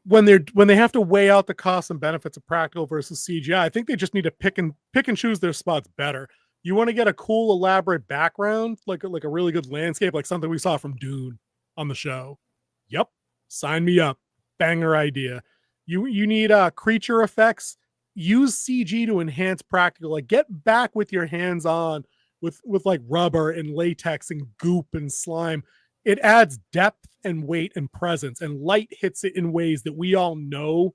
when they have to weigh out the costs and benefits of practical versus CGI, I think they just need to pick and choose their spots better. You want to get a cool, elaborate background, like a really good landscape, like something we saw from Dune on the show. Yep, sign me up. Banger idea. You need creature effects. Use CG to enhance practical. Like, get back with your hands on with like rubber and latex and goop and slime. It adds depth and weight and presence, and light hits it in ways that we all know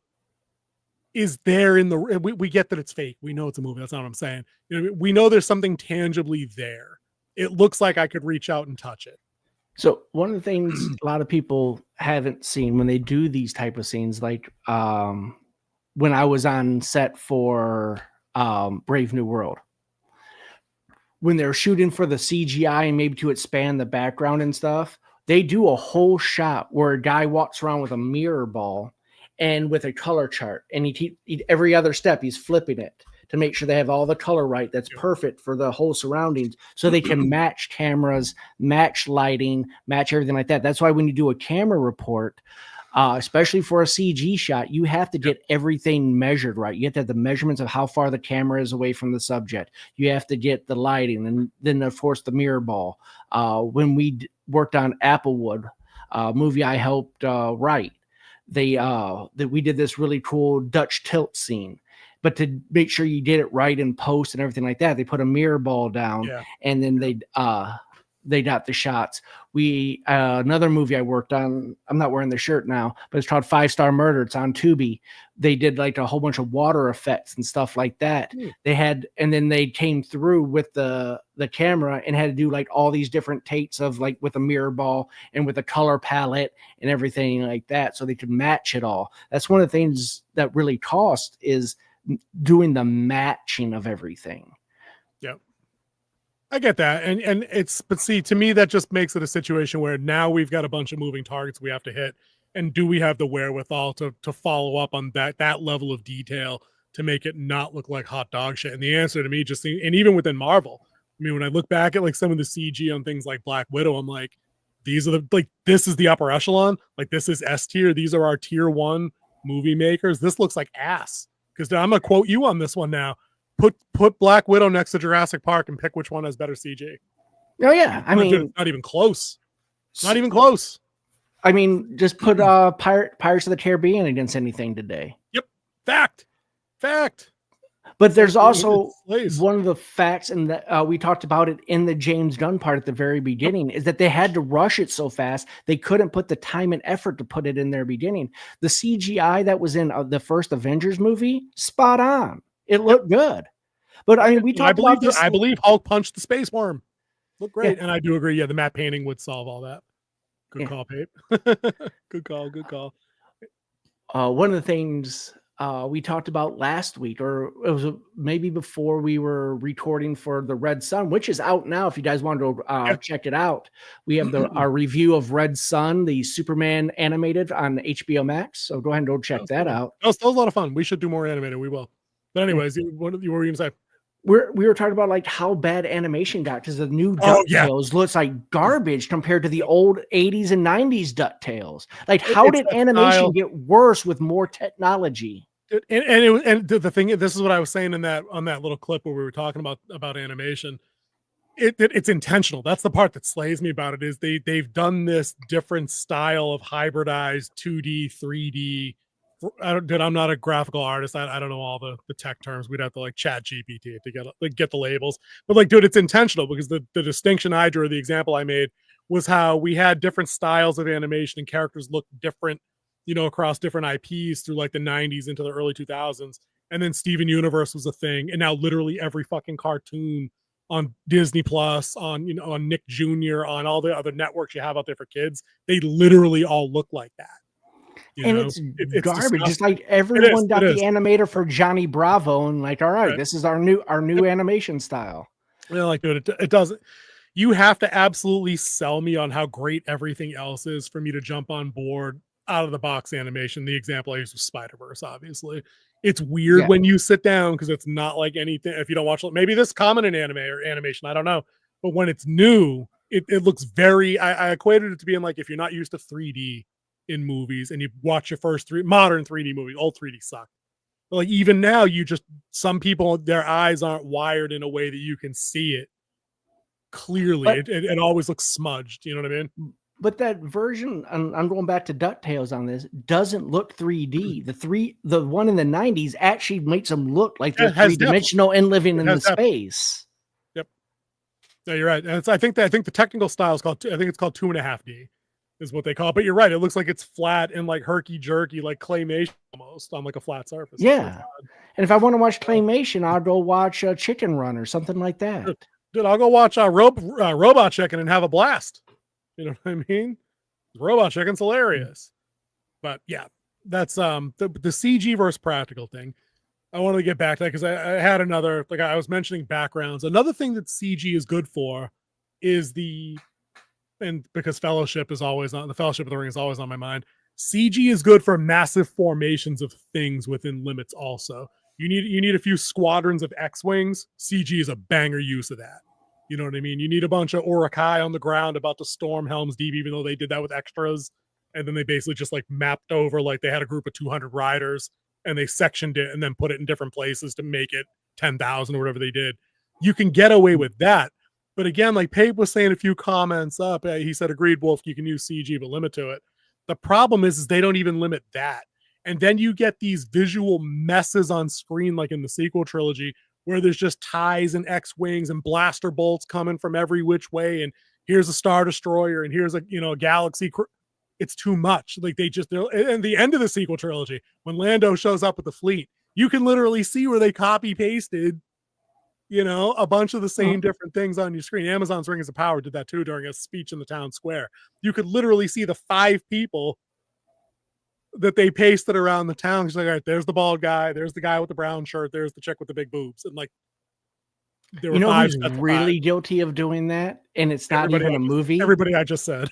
is there in the. We get that it's fake. We know it's a movie. That's not what I'm saying. You know, we know there's something tangibly there. It looks like I could reach out and touch it. So one of the things a lot of people haven't seen when they do these type of scenes, like when I was on set for Brave New World, when they're shooting for the CGI and maybe to expand the background and stuff, they do a whole shot where a guy walks around with a mirror ball and with a color chart, and he every other step he's flipping it to make sure they have all the color right. That's perfect for the whole surroundings, so they can match cameras, match lighting, match everything like that. That's why when you do a camera report, especially for a CG shot, you have to get everything measured right. You have to have the measurements of how far the camera is away from the subject. You have to get the lighting, and then of course the mirror ball. When we worked on Applewood, movie I helped write, that we did this really cool Dutch tilt scene. But to make sure you did it right in post and everything like that, they put a mirror ball down, and then they got the shots. We another movie I worked on, I'm not wearing the shirt now, but it's called 5 Star Murder. It's on Tubi. They did like a whole bunch of water effects and stuff like that. They had, and then they came through with the camera and had to do like all these different takes of like with a mirror ball and with a color palette and everything like that, so they could match it all. That's one of the things that really cost, is doing the matching of everything. Yep. I get that. And but see, to me, that just makes it a situation where now we've got a bunch of moving targets we have to hit. And do we have the wherewithal to follow up on that level of detail to make it not look like hot dog shit? And the answer to me just seems, and even within Marvel, I mean, when I look back at like some of the CG on things like Black Widow, I'm like, these are this is the upper echelon. Like, this is S tier. These are our tier 1 movie makers. This looks like ass. Because I'm going to quote you on this one now. Put Black Widow next to Jurassic Park and pick which one has better CG. Oh, yeah. I mean, not even close. Not even close. I mean, just put Pirates of the Caribbean against anything today. Yep. Fact. But there's also one of the facts, and we talked about it in the James Gunn part at the very beginning, is that they had to rush it so fast. They couldn't put the time and effort to put it in their beginning. The CGI that was in the first Avengers movie, spot on. It looked good. But I mean, we talked about this. I believe Hulk punched the space worm. Looked great. Yeah. And I do agree. Yeah, the matte painting would solve all that. Good call, Pape. Good call. One of the things we talked about last week, or it was maybe before we were recording for the Red Sun, which is out now. If you guys want to check it out, we have our review of Red Sun, the Superman animated on HBO Max. So go ahead and go check that out. That was a lot of fun. We should do more animated. We will. But anyways, what were you going to say? We were talking about like how bad animation got, because the new DuckTales looks like garbage compared to the old 80s and 90s DuckTales. Like, how did animation get worse with more technology? And the thing, this is what I was saying on that little clip where we were talking about animation. It's intentional. That's the part that slays me about it, is they've done this different style of hybridized 2D, 3D. I'm not a graphical artist. I don't know all the tech terms. We'd have to like chat GPT to get the labels. But like, dude, it's intentional, because the distinction I drew, the example I made, was how we had different styles of animation and characters look different, you know, across different IPs through like the 90s into the early 2000s. And then Steven Universe was a thing. And now literally every fucking cartoon on Disney Plus, on Nick Jr., on all the other networks you have out there for kids, they literally all look like that. It's garbage. It's like everyone got the animator for Johnny Bravo and like, all right, this is our new animation style. Yeah, like, dude, it doesn't. You have to absolutely sell me on how great everything else is for me to jump on board out of the box animation. The example I used was Spider-Verse, obviously. It's weird when you sit down because it's not like anything. If you don't watch, maybe this common in anime or animation, I don't know. But when it's new, it looks very. I equated it to being like if you're not used to 3D in movies and you watch your first modern 3D movie, old 3D suck. But like even now, some people their eyes aren't wired in a way that you can see it clearly. It always looks smudged. You know what I mean? But that version, I'm going back to DuckTales on this, doesn't look 3D. The one in the 90s actually makes them look like they're three-dimensional and living in the space. Yep. No, you're right. And I think the technical style is called, I think it's called 2.5D is what they call it. But you're right. It looks like it's flat and like herky-jerky, like claymation almost on like a flat surface. Yeah. And if I want to watch claymation, I'll go watch Chicken Run or something like that. Dude, I'll go watch Robot Chicken and have a blast. You know what I mean? Robot Chicken's hilarious. But yeah, that's the CG versus practical thing. I wanted to get back to that because I had another, like I was mentioning backgrounds. Another thing that CG is good for is because Fellowship is always on, the Fellowship of the Ring is always on my mind. CG is good for massive formations of things within limits also. You need a few squadrons of X-Wings. CG is a banger use of that. You know what I mean? You need a bunch of Orokai on the ground about to storm Helm's Deep, even though they did that with extras. And then they basically just like mapped over, like they had a group of 200 riders and they sectioned it and then put it in different places to make it 10,000 or whatever they did. You can get away with that. But again, like Pape was saying a few comments up, he said, agreed, Wolf, you can use CG, but limit to it. The problem is they don't even limit that. And then you get these visual messes on screen, like in the sequel trilogy, where there's just ties and X-Wings and blaster bolts coming from every which way. And here's a Star Destroyer and here's a galaxy. It's too much. Like and the end of the sequel trilogy, when Lando shows up with the fleet, you can literally see where they copy pasted, a bunch of the same different things on your screen. Amazon's Rings of Power did that too during a speech in the town square. You could literally see the 5 people that they pasted around the town. He's like, all right, there's the bald guy, there's the guy with the brown shirt, there's the chick with the big boobs, and like there were who's really guilty of doing that, and it's not even a movie. Everybody I just said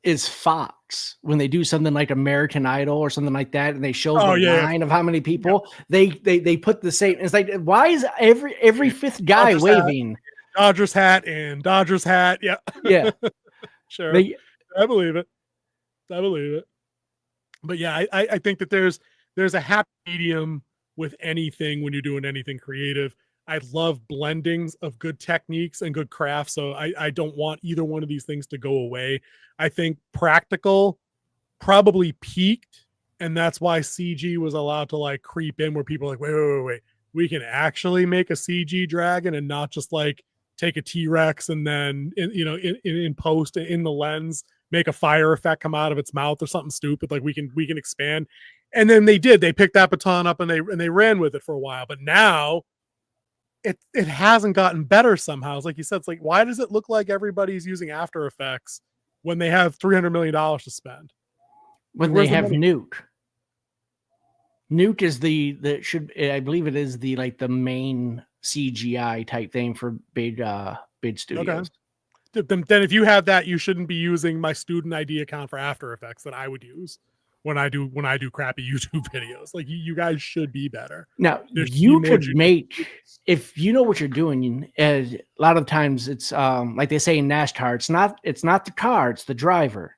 is Fox when they do something like American Idol or something like that, and they show the line of how many people they put the same. It's like, why is every fifth guy Dodgers waving Dodgers hat and Dodgers hat? Yeah, sure. I believe it. But yeah, I think that there's a happy medium with anything when you're doing anything creative. I love blendings of good techniques and good craft. So I don't want either one of these things to go away. I think practical probably peaked, and that's why CG was allowed to like creep in where people are like, wait. We can actually make a CG dragon and not just like take a T-Rex and then in post in the lens make a fire effect come out of its mouth or something stupid. Like we can expand. And then they picked that baton up and they ran with it for a while. But now it hasn't gotten better somehow. It's like you said, it's like, why does it look like everybody's using After Effects when they have $300 million to spend? When they have Nuke. Nuke is I believe it is the main CGI type thing for big studios. Okay. Then if you have that, you shouldn't be using my student ID account for After Effects that I would use when I do crappy YouTube videos. Like you guys should be better. Now you could make, if you know what you're doing, a lot of times it's like they say in NASCAR, it's not the car, it's the driver.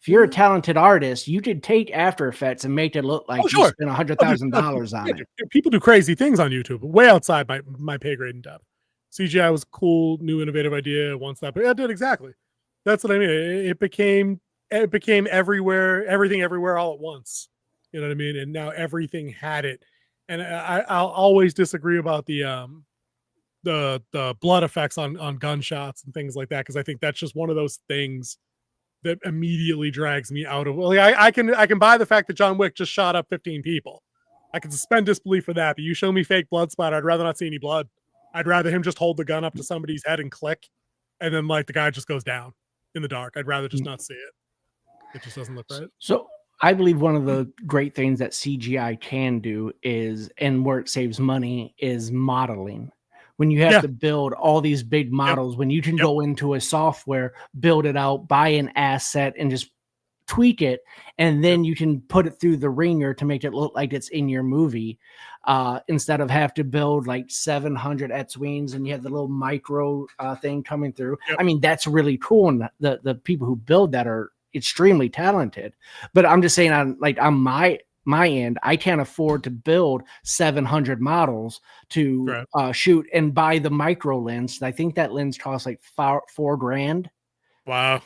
If you're a talented artist, you could take After Effects and make it look like you spent $100,000 on it. People do crazy things on YouTube, way outside my pay grade and depth. CGI was a cool, new, innovative idea once that, but it did exactly. That's what I mean. It became everywhere, everything everywhere all at once. You know what I mean? And now everything had it. And I'll always disagree about the blood effects on gunshots and things like that, because I think that's just one of those things that immediately drags me out of. Like I can buy the fact that John Wick just shot up 15 people. I can suspend disbelief for that. But you show me fake blood splatter, I'd rather not see any blood. I'd rather him just hold the gun up to somebody's head and click, and then like the guy just goes down in the dark. I'd rather just not see it. It just doesn't look right. So I believe one of the great things that CGI can do is, and where it saves money, is modeling. When you have to build all these big models, when you can go into a software, build it out, buy an asset, and just tweak it, and then you can put it through the ringer to make it look like it's in your movie, instead of have to build like 700 X-Wings and you have the little micro thing coming through. Yep. I mean, that's really cool, and the people who build that are extremely talented. But I'm just saying, on my end, I can't afford to build 700 models to shoot and buy the micro lens. I think that lens costs like $4,000. Wow.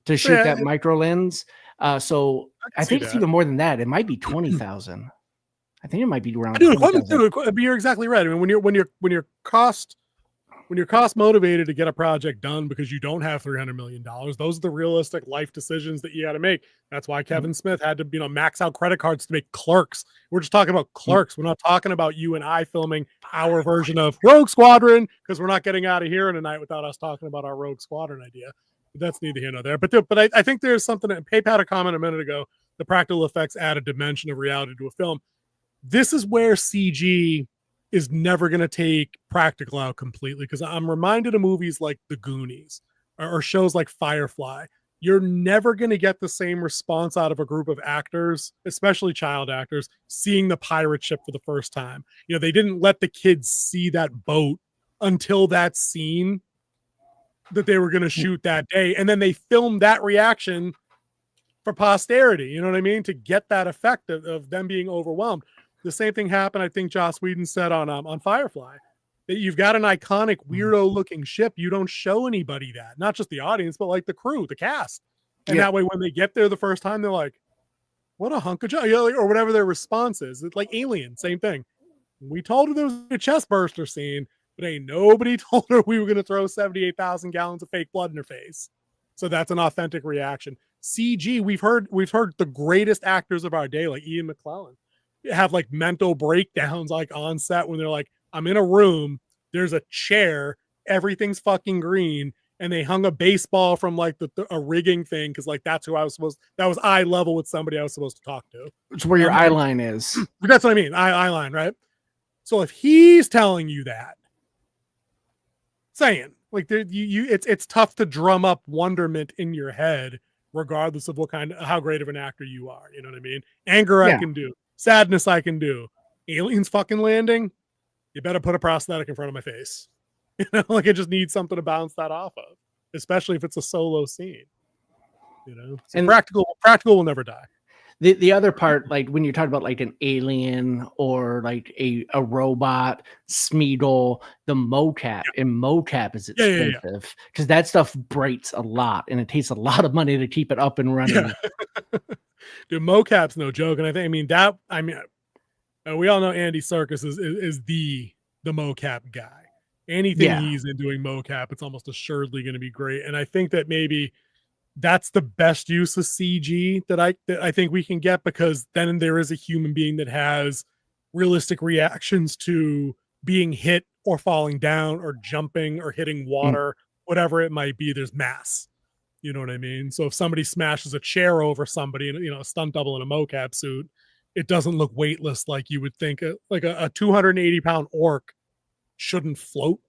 To shoot that micro lens. So I think it's that. even more than that. It might be 20,000. I think it might be around. Dude, you're exactly right. I mean, when you're cost motivated to get a project done because you don't have $300 million, those are the realistic life decisions that you got to make. That's why Kevin Smith had to, max out credit cards to make Clerks. We're just talking about Clerks. We're not talking about you and I filming our version of Rogue Squadron, because we're not getting out of here in a night without us talking about our Rogue Squadron idea. But that's neither here nor there. But I think there's something that Pape had a comment a minute ago. The practical effects add a dimension of reality to a film. This is where CG is never going to take practical out completely, because I'm reminded of movies like The Goonies or shows like Firefly. You're never going to get the same response out of a group of actors, especially child actors, seeing the pirate ship for the first time. They didn't let the kids see that boat until that scene that they were going to shoot that day. And then they filmed that reaction for posterity. You know what I mean? To get that effect of them being overwhelmed. The same thing happened, I think Joss Whedon said on Firefly, that you've got an iconic weirdo looking ship. You don't show anybody that, not just the audience, but like the crew, the cast. And that way, when they get there the first time, they're like, what a hunk of job, or whatever their response is. It's like Alien, same thing. We told her there was a chest burster scene, but ain't nobody told her we were going to throw 78,000 gallons of fake blood in her face. So that's an authentic reaction. CG, we've heard the greatest actors of our day, like Ian McKellen, have like mental breakdowns like on set when they're like, I'm in a room, there's a chair, everything's fucking green, and they hung a baseball from like a rigging thing because like that was eye level with somebody I was supposed to talk to. It's where your eye line is. That's what I mean, eye line, right? So if he's telling you that, saying like it's tough to drum up wonderment in your head regardless of how great of an actor you are. You know what I mean? Anger I can do, sadness I can do. Aliens fucking landing, you better put a prosthetic in front of my face. Like I just need something to bounce that off of, especially if it's a solo scene. So and practical will never die. The other part, like when you talk about like an alien or like a robot, Smeagol, the mocap, and mocap is expensive because that stuff breaks a lot and it takes a lot of money to keep it up and running. Yeah. Dude, mocap's no joke. And we all know Andy Serkis is the mocap guy. Anything he's in doing mocap, it's almost assuredly going to be great. And I think that maybe that's the best use of CG that I think we can get, because then there is a human being that has realistic reactions to being hit or falling down or jumping or hitting water, whatever it might be. There's mass. You know what I mean? So if somebody smashes a chair over somebody in a stunt double in a mocap suit, it doesn't look weightless like you would think. Like a 280-pound orc shouldn't float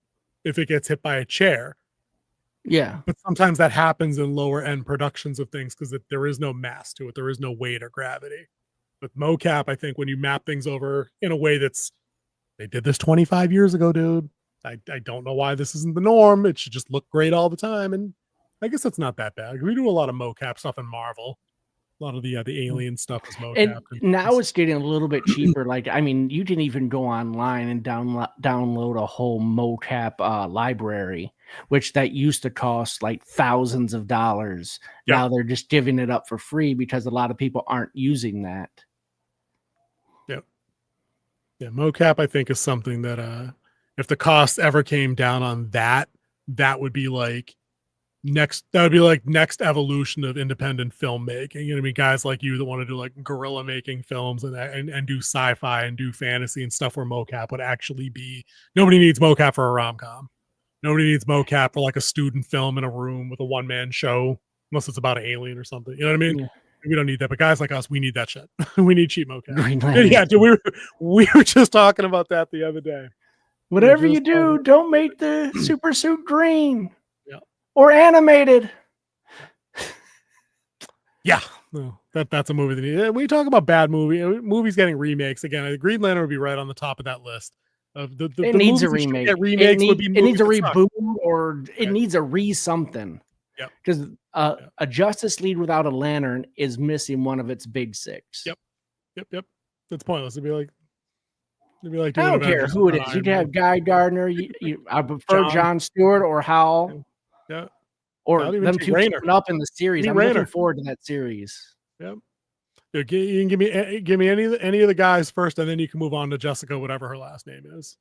if it gets hit by a chair. Yeah. But sometimes that happens in lower end productions of things because there is no mass to it. There is no weight or gravity. With mocap, I think when you map things over in a way they did this 25 years ago, dude. I don't know why this isn't the norm. It should just look great all the time. And I guess it's not that bad. We do a lot of mocap stuff in Marvel. A lot of the alien stuff is mocap. And now it's getting a little bit cheaper. Like, I mean, you can even go online and download a whole mocap library, which that used to cost like thousands of dollars. Yep. Now they're just giving it up for free because a lot of people aren't using that. Yep. Yeah, mocap I think is something that if the cost ever came down on that would be like next evolution of independent filmmaking. You know what I mean? Guys like you that want to do like guerrilla making films and do sci-fi and do fantasy and stuff where mocap would actually be. Nobody needs mocap for a rom-com. Nobody needs mocap for like a student film in a room with a one-man show, unless it's about an alien or something. You know what I mean? Yeah. We don't need that. But guys like us, we need that shit. We need cheap mocap. Yeah, dude, we were just talking about that the other day. Whatever you do, don't make the super suit green. Or animated. Yeah, no, that's a movie that when you talk about bad movies getting remakes again, Green Lantern would be right on the top of that list. Of the It needs movies a that should remake. get remakes would be It needs a movies that suck. reboot, or it Right. needs a something. Yep. Because a Justice League without a lantern is missing one of its big six. Yep. That's pointless. It'd be like I doing don't care Avengers who it without is. Iron You'd Man. have Guy Gardner. I prefer John Stewart or Hal, Yeah. or I'll even them take two Rayner. teaming up in the series. Give me I'm looking Rayner. forward to that series. Yep. You can give me any of the guys first, and then you can move on to Jessica, whatever her last name is.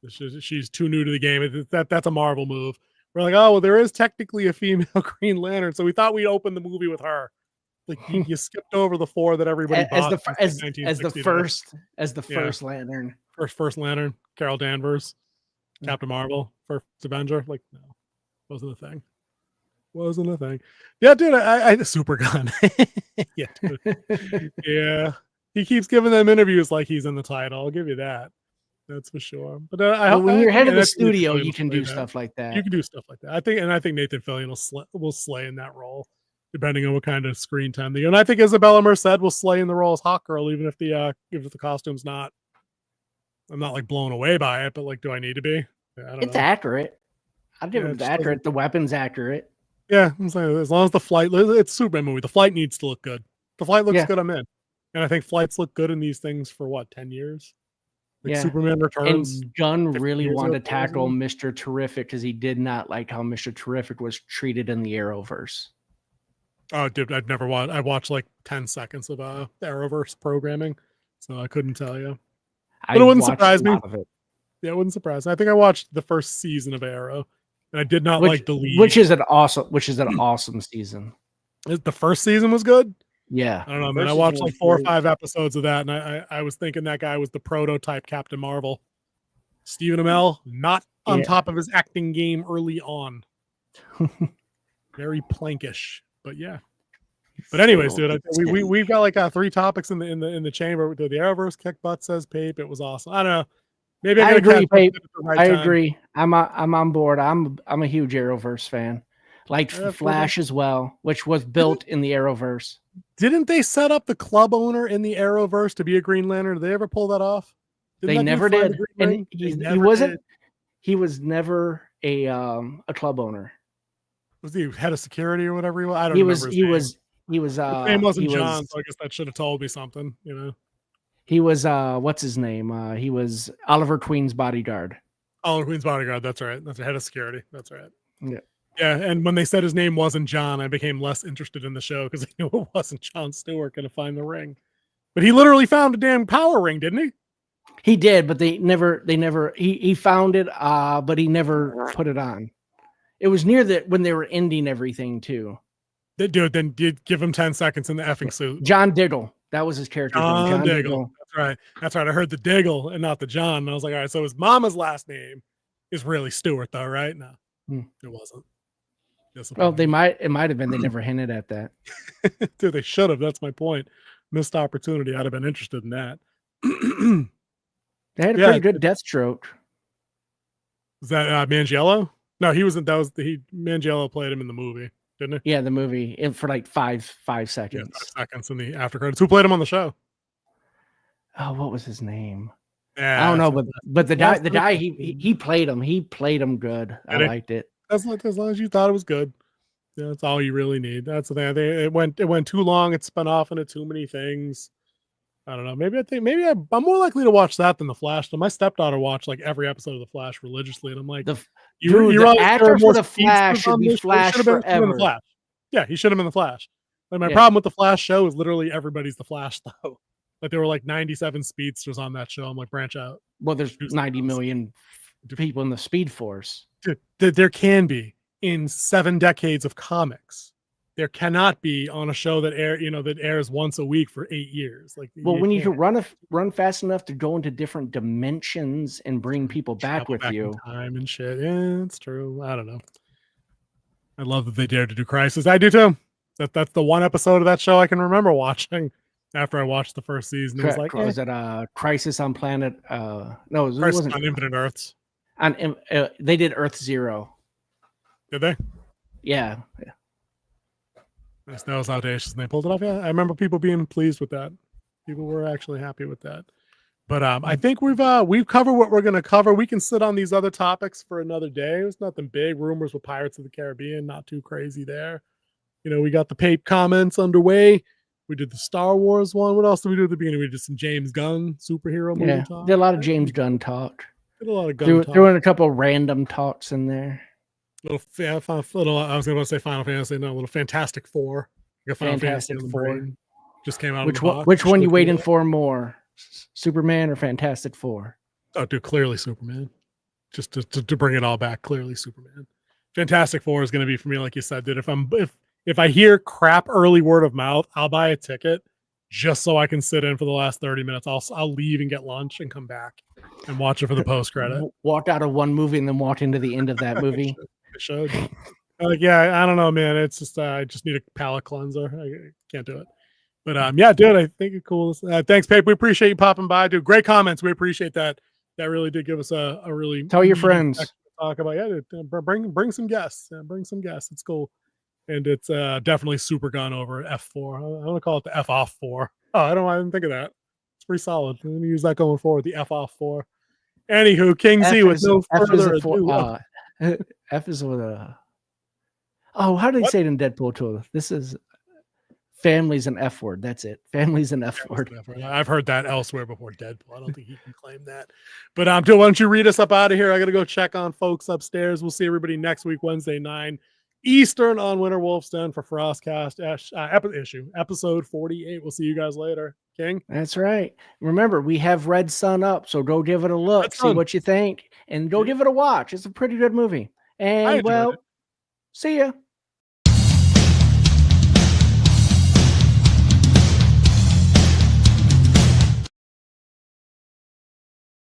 She's too new to the game. That's a Marvel move. We're like, oh well, there is technically a female Green Lantern, so we thought we'd open the movie with her. Like you skipped over the four that everybody as bought the first Lantern. First Lantern, Carol Danvers, Captain Marvel, first Avenger. Like no, wasn't a thing. Yeah, dude, I Super Gun. Yeah, dude. Yeah, he keeps giving them interviews like he's in the title. I'll give you that. That's for sure. But when you're head of the I think studio, Nathan you Fillion can will do slay stuff like that. You can do stuff like that. I think Nathan Fillion will slay in that role, depending on what kind of screen time they get. And I think Isabella Merced will slay in the role as Hawk Girl, even if the costume's not. I'm not like blown away by it, but like, do I need to be? I don't It's know. accurate. I give it accurate. The weapon's accurate. Yeah, I'm saying as long as the flight, it's a Superman movie. The flight needs to look good. The flight looks good. I'm in, and I think flights look good in these things for what 10 years. Like Superman Returns. And Gunn really wanted to tackle Mr. Terrific because he did not like how Mr. Terrific was treated in the Arrowverse. Oh, dude, I've never watched. I watched like 10 seconds of the Arrowverse programming, so I couldn't tell you. But it wouldn't surprise me. Yeah, it wouldn't surprise me. I think I watched the first season of Arrow, and I did not like the lead. Which is an awesome season. The first season was good. Yeah, I don't know, man. I watched like 4 or 5 episodes of that, and I was thinking that guy was the prototype Captain Marvel. Stephen Amell, not on top of his acting game early on. Very plankish, but yeah. But anyways, dude, we've got like 3 topics in the chamber. The Arrowverse kick butt, says Pape. It was awesome. I don't know. Maybe I agree, Pape. I time. agree. I'm on board. I'm a huge Arrowverse fan. Like Flash as well, which was built in the Arrowverse. Didn't they set up the club owner in the Arrowverse to be a Green Lantern? Did they ever pull that off? They never did. And he wasn't. He was never a club owner. Was he head of security or whatever he was? I don't remember. His name wasn't John, so I guess that should have told me something. You know. He was what's his name? He was Oliver Queen's bodyguard. Oliver Queen's bodyguard. That's right. That's head of security. That's right. Yeah. Yeah, and when they said his name wasn't John, I became less interested in the show because I knew it wasn't John Stewart going to find the ring. But he literally found a damn power ring, didn't he? He did, but they never. He found it, but he never put it on. It was near when they were ending everything too. Dude, then did give him 10 seconds in the effing suit. John Diggle, that was his character. John Diggle. That's right. I heard the Diggle and not the John. And I was like, all right, so his mama's last name is really Stewart, though, right? No, it wasn't. Well, it might have been. They never hinted at that. Dude, they should have. That's my point. Missed opportunity. I'd have been interested in that. They had a pretty good Deathstroke. Was that Mangiello? No, he wasn't. Mangiello played him in the movie, didn't he? Yeah, the movie for like five seconds. Yeah, 5 seconds in the after credits. Who played him on the show? Oh, what was his name? Yeah, I don't know, but the guy he played him. He played him good. I liked it. As long as you thought it was good. Yeah, that's all you really need. That's the thing. It went too long. It spun off into too many things. I don't know. Maybe I'm more likely to watch that than The Flash. So my stepdaughter watched like every episode of The Flash religiously, and I'm like, the actor for The Flash should be Flash forever. Yeah, he should have been The Flash. Like my problem with The Flash show is literally everybody's The Flash though. Like there were like 97 speedsters on that show. I'm like, branch out. Well, there's 90 million people in the Speed Force. There can be in 7 decades of comics. There cannot be on a show that airs once a week for 8 years. Like, well, when you can run fast enough to go into different dimensions and bring people back with you, time and shit. Yeah, it's true. I don't know. I love that they dared to do Crisis. I do too. That's the one episode of that show I can remember watching after I watched the first season. It was like, was it Crisis on Planet? No, it wasn't on Infinite Earths. They did Earth Zero. Did they? Yeah. That was audacious, and they pulled it off. Yeah, I remember people being pleased with that. People were actually happy with that. But I think we've covered what we're going to cover. We can sit on these other topics for another day. There's nothing big. Rumors with Pirates of the Caribbean, not too crazy there. We got the Pape comments underway. We did the Star Wars one. What else did we do at the beginning? We did some James Gunn superhero movie talk. Did a lot of James Gunn talk. Did a lot of Gunn talk. Threw in a couple random talks in there. I was going to say Final Fantasy. No, a little Fantastic Four. Fantastic Four just came out. Which one you waiting for more? Superman or Fantastic Four? Oh, dude, clearly Superman. Just to bring it all back, clearly Superman. Fantastic Four is going to be for me, like you said, dude. If I hear crap early word of mouth, I'll buy a ticket just so I can sit in for the last 30 minutes. I'll leave and get lunch and come back and watch it for the post credit. Walk out of one movie and then walk into the end of that movie. I should. Yeah, I don't know, man. It's just I just need a palate cleanser. I can't do it. But yeah, dude, I think it's cool. Thanks, Pape. We appreciate you popping by, dude. Great comments. We appreciate that. That really did give us a really tell your friends to talk about. Yeah, dude, bring some guests. Bring some guests. It's cool. And it's definitely super gone over F4. I want to call it the F off 4. Oh, I didn't think of that. It's pretty solid. I'm going to use that going forward. The F off 4. Anywho, King Z with no further ado. F is with a. Oh, how did they say it in Deadpool 2? This is family's an F word. That's it. Family's an F word. I've heard that elsewhere before Deadpool. I don't think he can claim that. But dude, why don't you read us up out of here? I got to go check on folks upstairs. We'll see everybody next week, Wednesday, 9 Eastern on Winter Wolf's Den for FrostCast episode 48. We'll see you guys later. King? That's right. Remember, we have Red Sun up, so go give it a look, see what you think, and go give it a watch. It's a pretty good movie. And well, see ya.